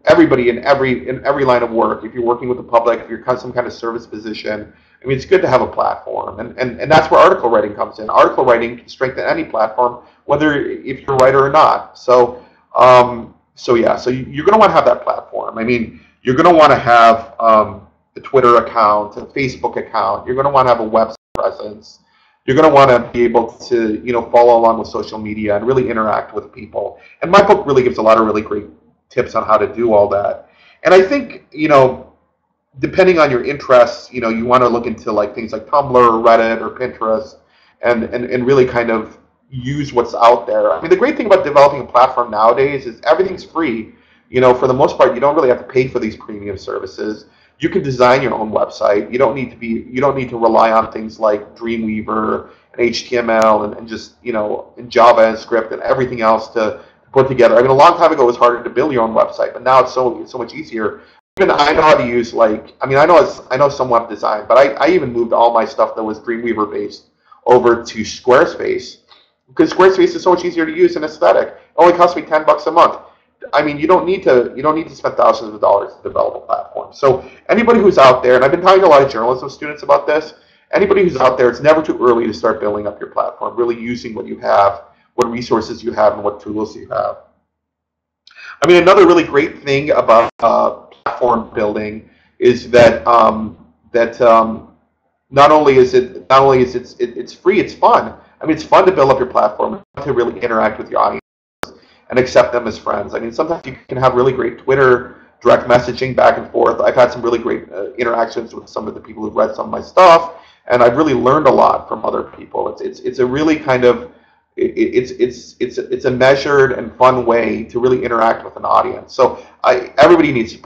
everybody in every line of work, if you're working with the public, if you're some kind of service position, I mean, it's good to have a platform. And that's where article writing comes in. Article writing can strengthen any platform, whether if you're a writer or not. So you're going to want to have that platform. I mean, you're going to want to have a Twitter account, a Facebook account. You're going to want to have a website presence. You're going to want to be able to, follow along with social media and really interact with people. And my book really gives a lot of really great tips on how to do all that. And I think, depending on your interests, you want to look into things like Tumblr or Reddit or Pinterest and really kind of use what's out there. I mean, the great thing about developing a platform nowadays is everything's free. For the most part, you don't really have to pay for these premium services. You can design your own website. You don't need to rely on things like Dreamweaver and HTML and just, and Java and script and everything else to put together. I mean, a long time ago it was harder to build your own website, but now it's so much easier. Even I know how to use I know somewhat design, but I even moved all my stuff that was Dreamweaver based over to Squarespace, because Squarespace is so much easier to use and aesthetic. It only costs me $10 a month. I mean, you don't need to spend thousands of dollars to develop a platform. So anybody who's out there, and I've been talking to a lot of journalism students about this, anybody who's out there, it's never too early to start building up your platform, really using what you have, what resources you have, and what tools you have. I mean, another really great thing about platform building is that not only is it's free, it's fun. I mean, it's fun to build up your platform, to really interact with your audience and accept them as friends. I mean, sometimes you can have really great Twitter direct messaging back and forth. I've had some really great interactions with some of the people who've read some of my stuff, and I've really learned a lot from other people. It's a really kind of it's a measured and fun way to really interact with an audience. So everybody needs,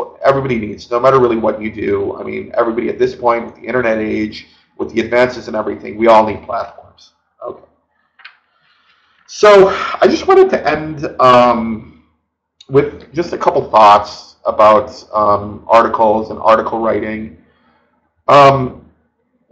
no matter really what you do. I mean, everybody at this point, with the internet age, with the advances and everything, we all need platforms. Okay. So I just wanted to end with just a couple thoughts about articles and article writing.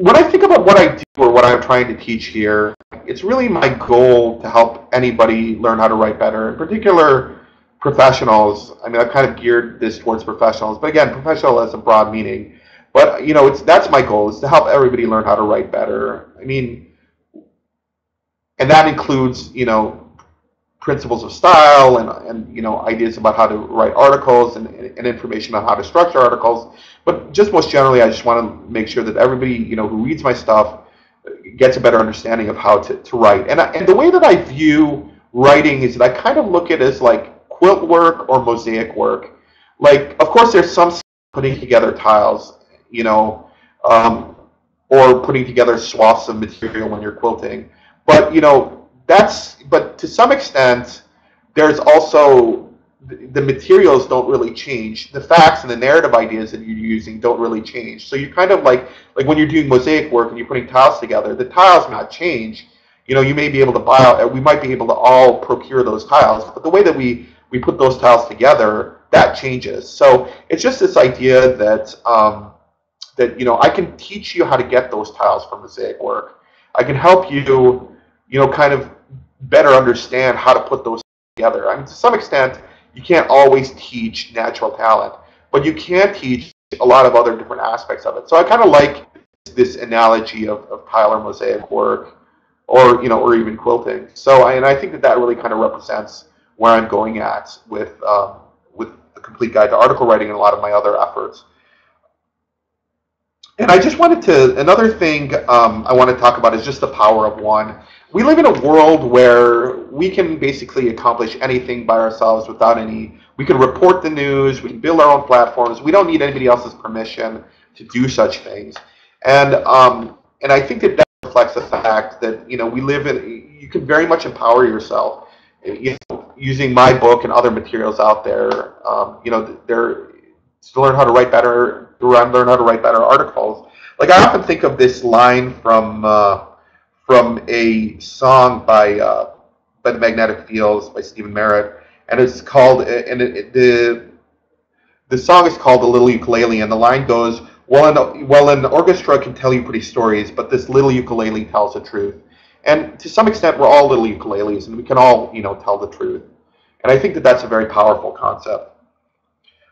When I think about what I do or what I'm trying to teach here, it's really my goal to help anybody learn how to write better, in particular professionals. I mean, I've kind of geared this towards professionals, but again, professional has a broad meaning. But that's my goal, is to help everybody learn how to write better. I mean, and that includes principles of style and ideas about how to write articles and information on how to structure articles. But just most generally, I just want to make sure that everybody who reads my stuff gets a better understanding of how to write. And the way that I view writing is that I kind of look at it as like quilt work or mosaic work. Like, of course, there's some putting together tiles, or putting together swaths of material when you're quilting. But but to some extent, there's also the materials don't really change. The facts and the narrative ideas that you're using don't really change. So you kind of like when you're doing mosaic work and you're putting tiles together, the tiles may not change. You may be able to we might be able to all procure those tiles, but the way that we put those tiles together, that changes. So it's just this idea that I can teach you how to get those tiles from mosaic work. I can help you, kind of better understand how to put those together. I mean, to some extent, you can't always teach natural talent, but you can teach a lot of other different aspects of it. So I kind of like this analogy of tile or mosaic work, or even quilting. So I think that really kind of represents where I'm going at with the complete guide to article writing and a lot of my other efforts. And I just another thing I want to talk about is just the power of one. We live in a world where we can basically accomplish anything by ourselves we can report the news, we can build our own platforms, we don't need anybody else's permission to do such things. And I think that reflects the fact that, you can very much empower yourself, using my book and other materials out there, to learn how to write better, learn how to write better articles. Like I often think of this line from a song by the Magnetic Fields by Stephen Merritt, and it's called the song is called "The Little Ukulele," and the line goes, "Well, an orchestra can tell you pretty stories, but this little ukulele tells the truth." And to some extent, we're all little ukuleles, and we can all tell the truth. And I think that that's a very powerful concept.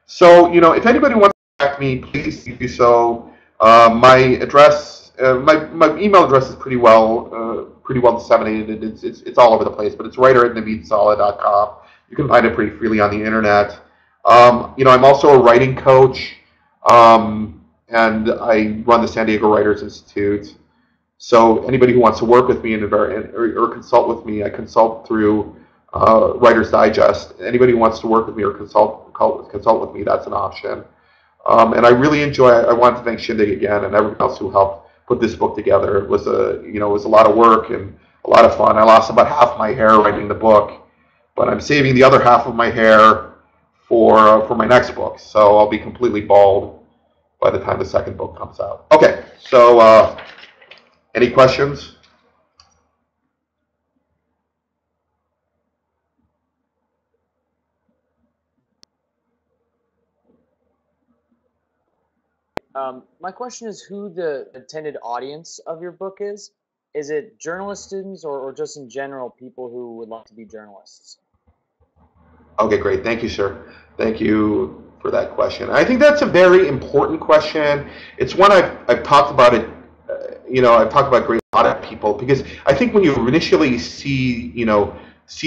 So, if anybody wants to contact me, please do so. My address, my email address is pretty well disseminated. It's all over the place, but it's writer@naveedsaleh.com. You can find it pretty freely on the internet. I'm also a writing coach, and I run the San Diego Writers Institute. So anybody who wants to work with me or consult with me, I consult through Writer's Digest. Anybody who wants to work with me or consult with me, that's an option. And I really I want to thank Shindig again and everyone else who helped put this book together. It was a lot of work and a lot of fun. I lost about half my hair writing the book, but I'm saving the other half of my hair for my next book. So I'll be completely bald by the time the second book comes out. Okay, so any questions? My question is who the intended audience of your book is. Is it journalist students or just in general people who would like to be journalists? Okay, great. Thank you, sir. Thank you for that question. I think that's a very important question. It's one I've talked about it. I've talked about great a lot of people because I think when you initially see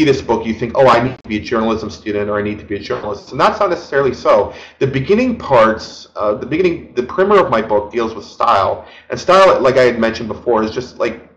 this book, you think, oh, I need to be a journalism student or I need to be a journalist, and that's not necessarily so. The beginning parts, the primer of my book deals with style, and style, like I had mentioned before, is just like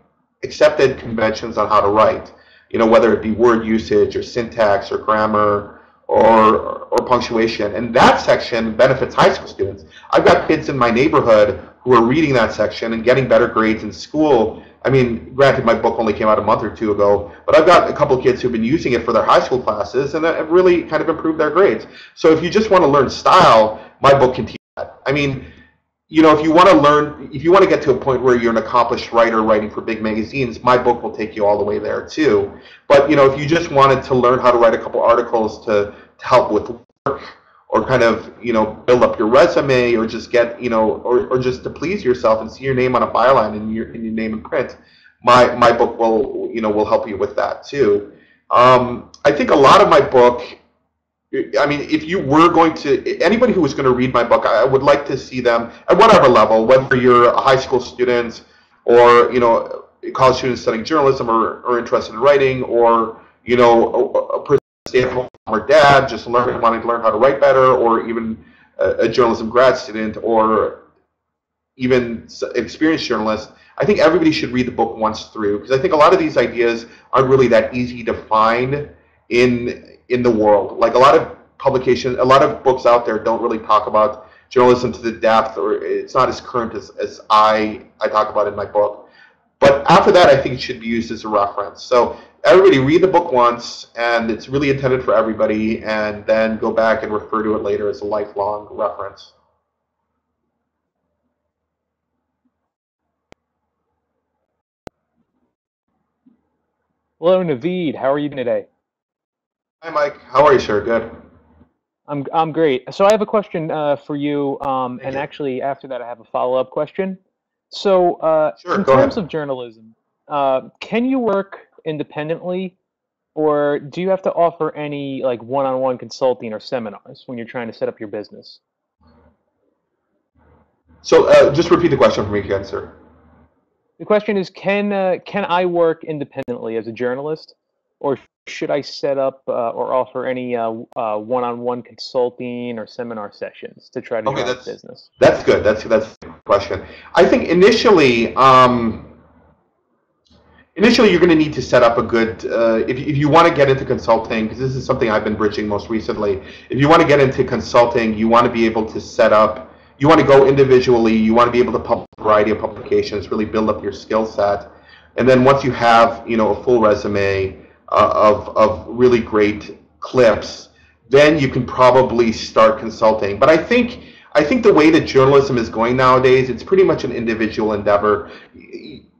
accepted conventions on how to write. Whether it be word usage or syntax or grammar or punctuation. And that section benefits high school students. I've got kids in my neighborhood who are reading that section and getting better grades in school. I mean, granted, my book only came out a month or two ago, but I've got a couple of kids who've been using it for their high school classes and have really kind of improved their grades. So if you just want to learn style, my book can teach that. I mean, if you want to get to a point where you're an accomplished writer writing for big magazines, my book will take you all the way there too. But if you just wanted to learn how to write a couple articles to help with work, or kind of build up your resume, or just get or just to please yourself and see your name on a byline and your name in print, my book will help you with that too. I think a lot of my book. I mean, if you were going to, anybody who was going to read my book, I would like to see them at whatever level, whether you're a high school student or, a college student studying journalism or interested in writing, or, a person stay-at-home mom or dad just wanting to learn how to write better, or even a journalism grad student, or even experienced journalist. I think everybody should read the book once through, because I think a lot of these ideas aren't really that easy to find in the world. Like a lot of books out there don't really talk about journalism to the depth, or it's not as current as I talk about in my book. But after that, I think it should be used as a reference. So everybody read the book once, and it's really intended for everybody, and then go back and refer to it later as a lifelong reference. Hello, Naveed. How are you today? Hi, Mike. How are you, sir? Good. I'm great. So I have a question for you, Thank and you. actually after that I have a follow-up question. So Sure, in go terms ahead. of journalism, can you work independently, or do you have to offer any like one-on-one consulting or seminars when you're trying to set up your business? So just repeat the question for me again, sir. The question is, can I work independently as a journalist, or should I set up or offer any one-on-one consulting or seminar sessions to try to Okay, drive business? that's good. That's a good question. I think initially you're going to need to set up a good if you want to get into consulting, because this is something I've been bridging most recently. If you want to get into consulting, you want to be able to set up, you want to go individually, you want to be able to publish a variety of publications, really build up your skill set, and then once you have a full resume of really great clips, then you can probably start consulting. But I think the way that journalism is going nowadays, it's pretty much an individual endeavor.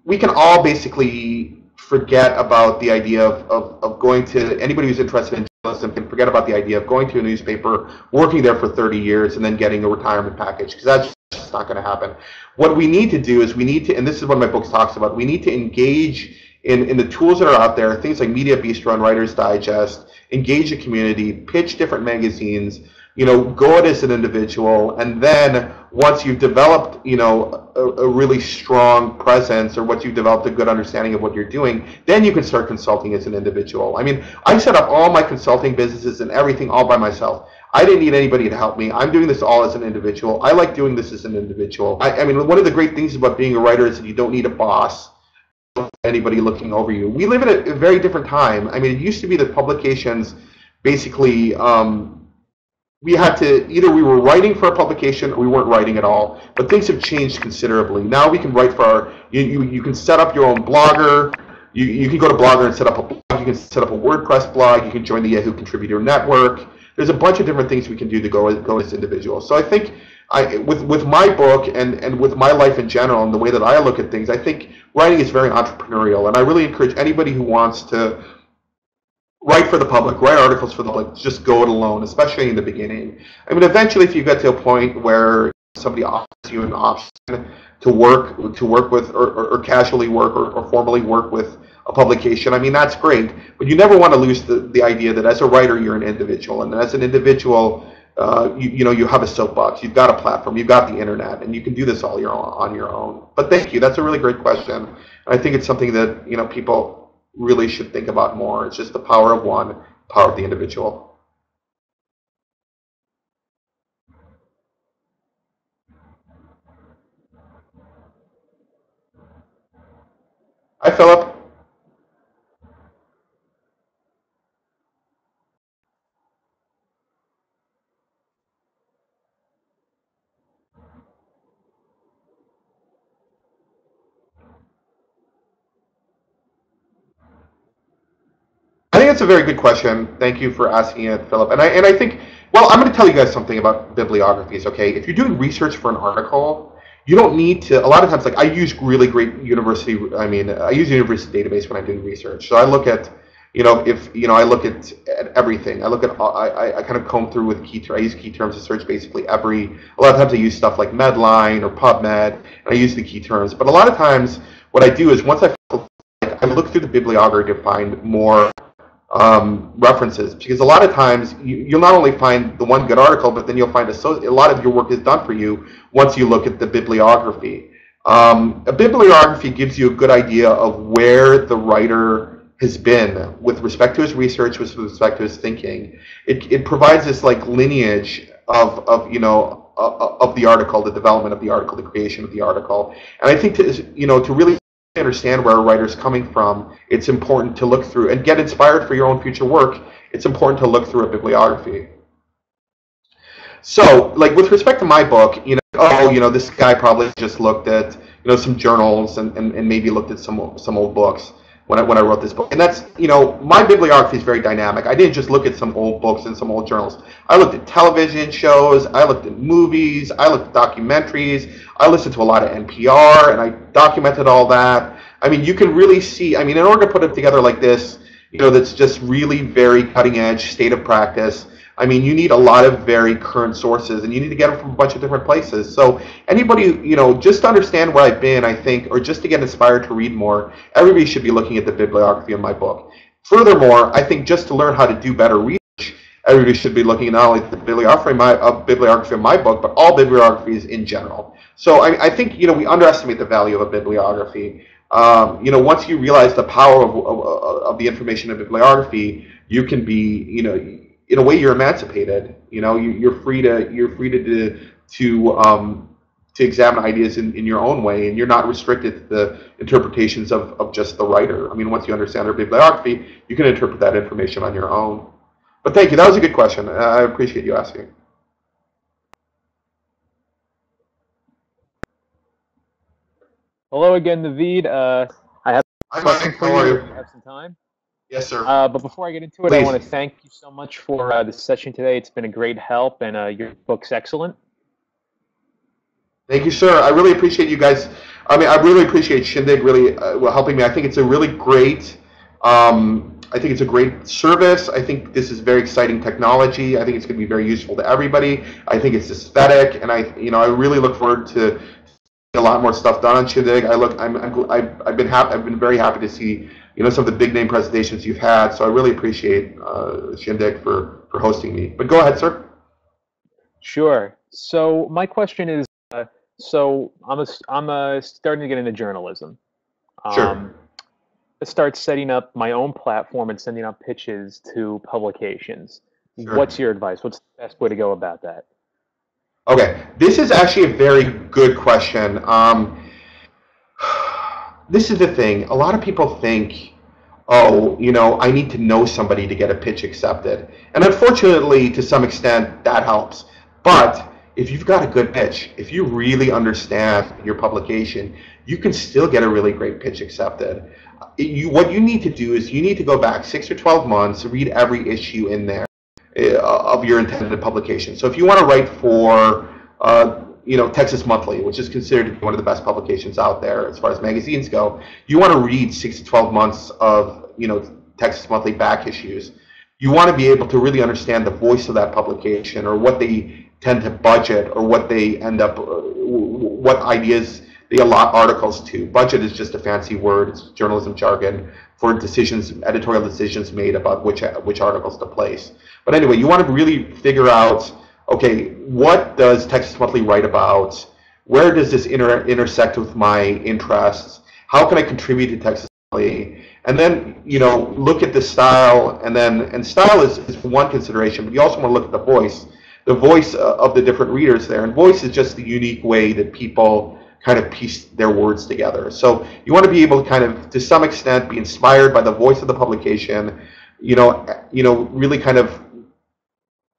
We can all basically forget about the idea of going to, anybody who's interested in journalism can forget about the idea of going to a newspaper, working there for 30 years, and then getting a retirement package, because that's just not going to happen. What we need to do is we need to, and this is what my book talks about, we need to engage in the tools that are out there, things like Media Bistro and Writer's Digest, engage the community, pitch different magazines, go it as an individual, and then once you've developed, a really strong presence, or once you've developed a good understanding of what you're doing, then you can start consulting as an individual. I mean, I set up all my consulting businesses and everything all by myself. I didn't need anybody to help me. I'm doing this all as an individual. I like doing this as an individual. I mean, one of the great things about being a writer is that you don't need a boss, anybody looking over you. We live in a very different time. I mean, it used to be that publications basically, we had to, either we were writing for a publication or we weren't writing at all. But things have changed considerably. Now we can write for you can set up your own blogger. You can go to Blogger and set up a blog. You can set up a WordPress blog. You can join the Yahoo Contributor Network. There's a bunch of different things we can do to go as individuals. So I think with my book and with my life in general and the way that I look at things, I think writing is very entrepreneurial. And I really encourage anybody who wants to write for the public, write articles for the public, just go it alone, especially in the beginning. I mean, eventually, if you get to a point where somebody offers you an option to work with, or casually work, or formally work with a publication, I mean, that's great. But you never want to lose the idea that as a writer, you're an individual, and as an individual, you have a soapbox, you've got a platform, you've got the internet, and you can do this all on your own. But thank you, that's a really great question. I think it's something that people really should think about more. It's just the power of one, power of the individual. Hi, Philip. I think that's a very good question. Thank you for asking it, Philip. And I think, well, I'm going to tell you guys something about bibliographies. Okay, if you're doing research for an article, you don't need to. A lot of times, like I use really great university. I mean, I use university database when I'm doing research. So I look at, if I look at everything. I look at I kind of comb through with key terms. I use key terms to search basically every. A lot of times I use stuff like Medline or PubMed, and I use the key terms. But a lot of times, what I do is once I look through the bibliography to find more references, because a lot of times you'll not only find the one good article, but then you'll find a lot of your work is done for you once you look at the bibliography. A bibliography gives you a good idea of where the writer has been with respect to his research, with respect to his thinking. It provides this like lineage of the article, the development of the article, the creation of the article. And I think to really understand where a writer's coming from, it's important to look through and get inspired for your own future work. It's important to look through a bibliography. So, like with respect to my book, this guy probably just looked at some journals and maybe looked at some old books. when I wrote this book. And that's, my bibliography is very dynamic. I didn't just look at some old books and some old journals. I looked at television shows, I looked at movies, I looked at documentaries, I listened to a lot of NPR, and I documented all that. I mean, you can really see, in order to put it together like this, that's just really very cutting edge, state of practice. You need a lot of very current sources, and you need to get them from a bunch of different places. So anybody, just to understand where I've been, I think, or just to get inspired to read more, everybody should be looking at the bibliography of my book. Furthermore, I think just to learn how to do better research, everybody should be looking at not only the bibliography of my book, but all bibliographies in general. So I think, we underestimate the value of a bibliography. Once you realize the power of the information in bibliography, you can be, in a way, you're emancipated. You're free to examine ideas in your own way, and you're not restricted to the interpretations of just the writer. Once you understand their bibliography, you can interpret that information on your own. But thank you. That was a good question. I appreciate you asking. Hello again, Naveed. I have a Hi, question Mike. for How are you. you? If you have some time. Yes, sir. But before I get into it, Please. I want to thank you so much for this session today. It's been a great help, and your book's excellent. Thank you, sir. I really appreciate you guys. I really appreciate Shindig really helping me. I think it's a really great. I think it's a great service. I think this is very exciting technology. I think it's going to be very useful to everybody. I think it's aesthetic, and I really look forward to a lot more stuff done on Shindig. I've been very happy to see some of the big name presentations you've had. So I really appreciate Shindig for hosting me. But go ahead, sir. Sure. So my question is, so I'm starting to get into journalism. Sure. I start setting up my own platform and sending out pitches to publications. Sure. What's your advice? What's the best way to go about that? Okay, this is actually a very good question. This is the thing. A lot of people think, oh, I need to know somebody to get a pitch accepted. And unfortunately, to some extent, that helps. But if you've got a good pitch, if you really understand your publication, you can still get a really great pitch accepted. What you need to do is you need to go back 6 or 12 months, read every issue in there of your intended publication. So if you want to write for Texas Monthly, which is considered to be one of the best publications out there as far as magazines go, you want to read 6 to 12 months of Texas Monthly back issues. You want to be able to really understand the voice of that publication, or what they tend to budget, or what they end up, what ideas they allot articles to. Budget is just a fancy word. It's journalism jargon for editorial decisions made about which articles to place. But anyway, you want to really figure out, okay, what does Texas Monthly write about? Where does this intersect with my interests? How can I contribute to Texas Monthly? And then, look at the style, and style is one consideration, but you also want to look at the voice of the different readers there. And voice is just the unique way that people kind of piece their words together. So you want to be able to kind of, to some extent, be inspired by the voice of the publication, really kind of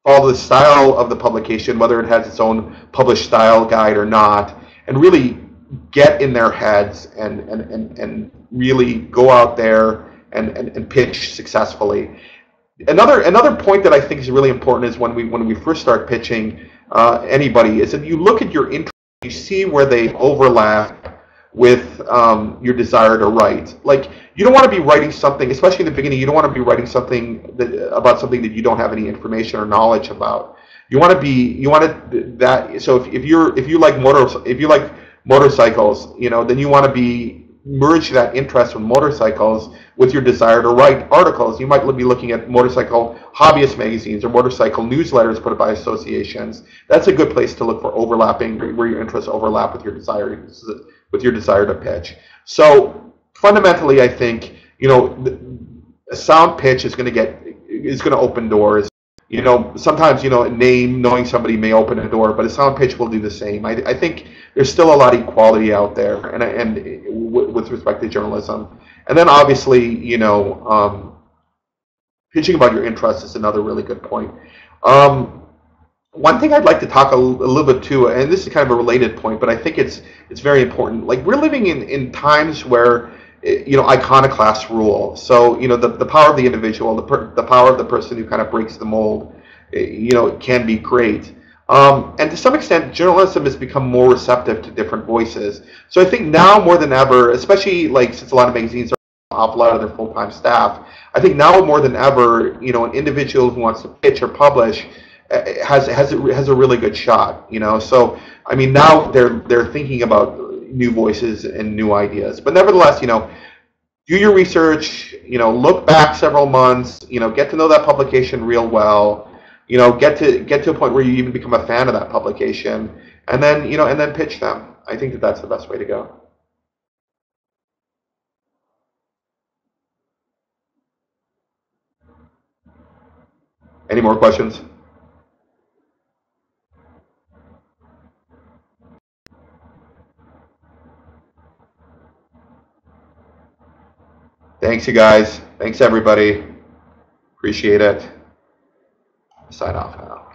follow the style of the publication, whether it has its own published style guide or not, and really get in their heads and really go out there and pitch successfully. Another point that I think is really important is when we first start pitching anybody, is that you look at your interest, you see where they overlap with your desire to write. Like, you don't want to be writing something, especially in the beginning, you don't want to be writing something about something that you don't have any information or knowledge about. So if you like motorcycles, then you want to merge that interest in motorcycles with your desire to write articles. You might be looking at motorcycle hobbyist magazines or motorcycle newsletters put by associations. That's a good place to look for overlapping, where your interests overlap with your desire to pitch. So fundamentally, I think a sound pitch is going to open doors. Sometimes knowing somebody may open a door, but a sound pitch will do the same. I think there's still a lot of equality out there, and with respect to journalism. And then obviously, pitching about your interests is another really good point. One thing I'd like to talk a little bit too, and this is kind of a related point, but I think it's very important. Like, we're living in times where iconoclast rule. So, the power of the individual, the power of the person who kind of breaks the mold, it can be great. And to some extent, journalism has become more receptive to different voices. So I think now more than ever, especially like since a lot of magazines are off a lot of their full-time staff, I think now more than ever, an individual who wants to pitch or publish has a really good shot. So I mean, now they're thinking about new voices and new ideas. But nevertheless, do your research, look back several months, get to know that publication real well, get to a point where you even become a fan of that publication, and then pitch them. I think that's the best way to go. Any more questions? Thanks, you guys. Thanks, everybody. Appreciate it. Sign off now.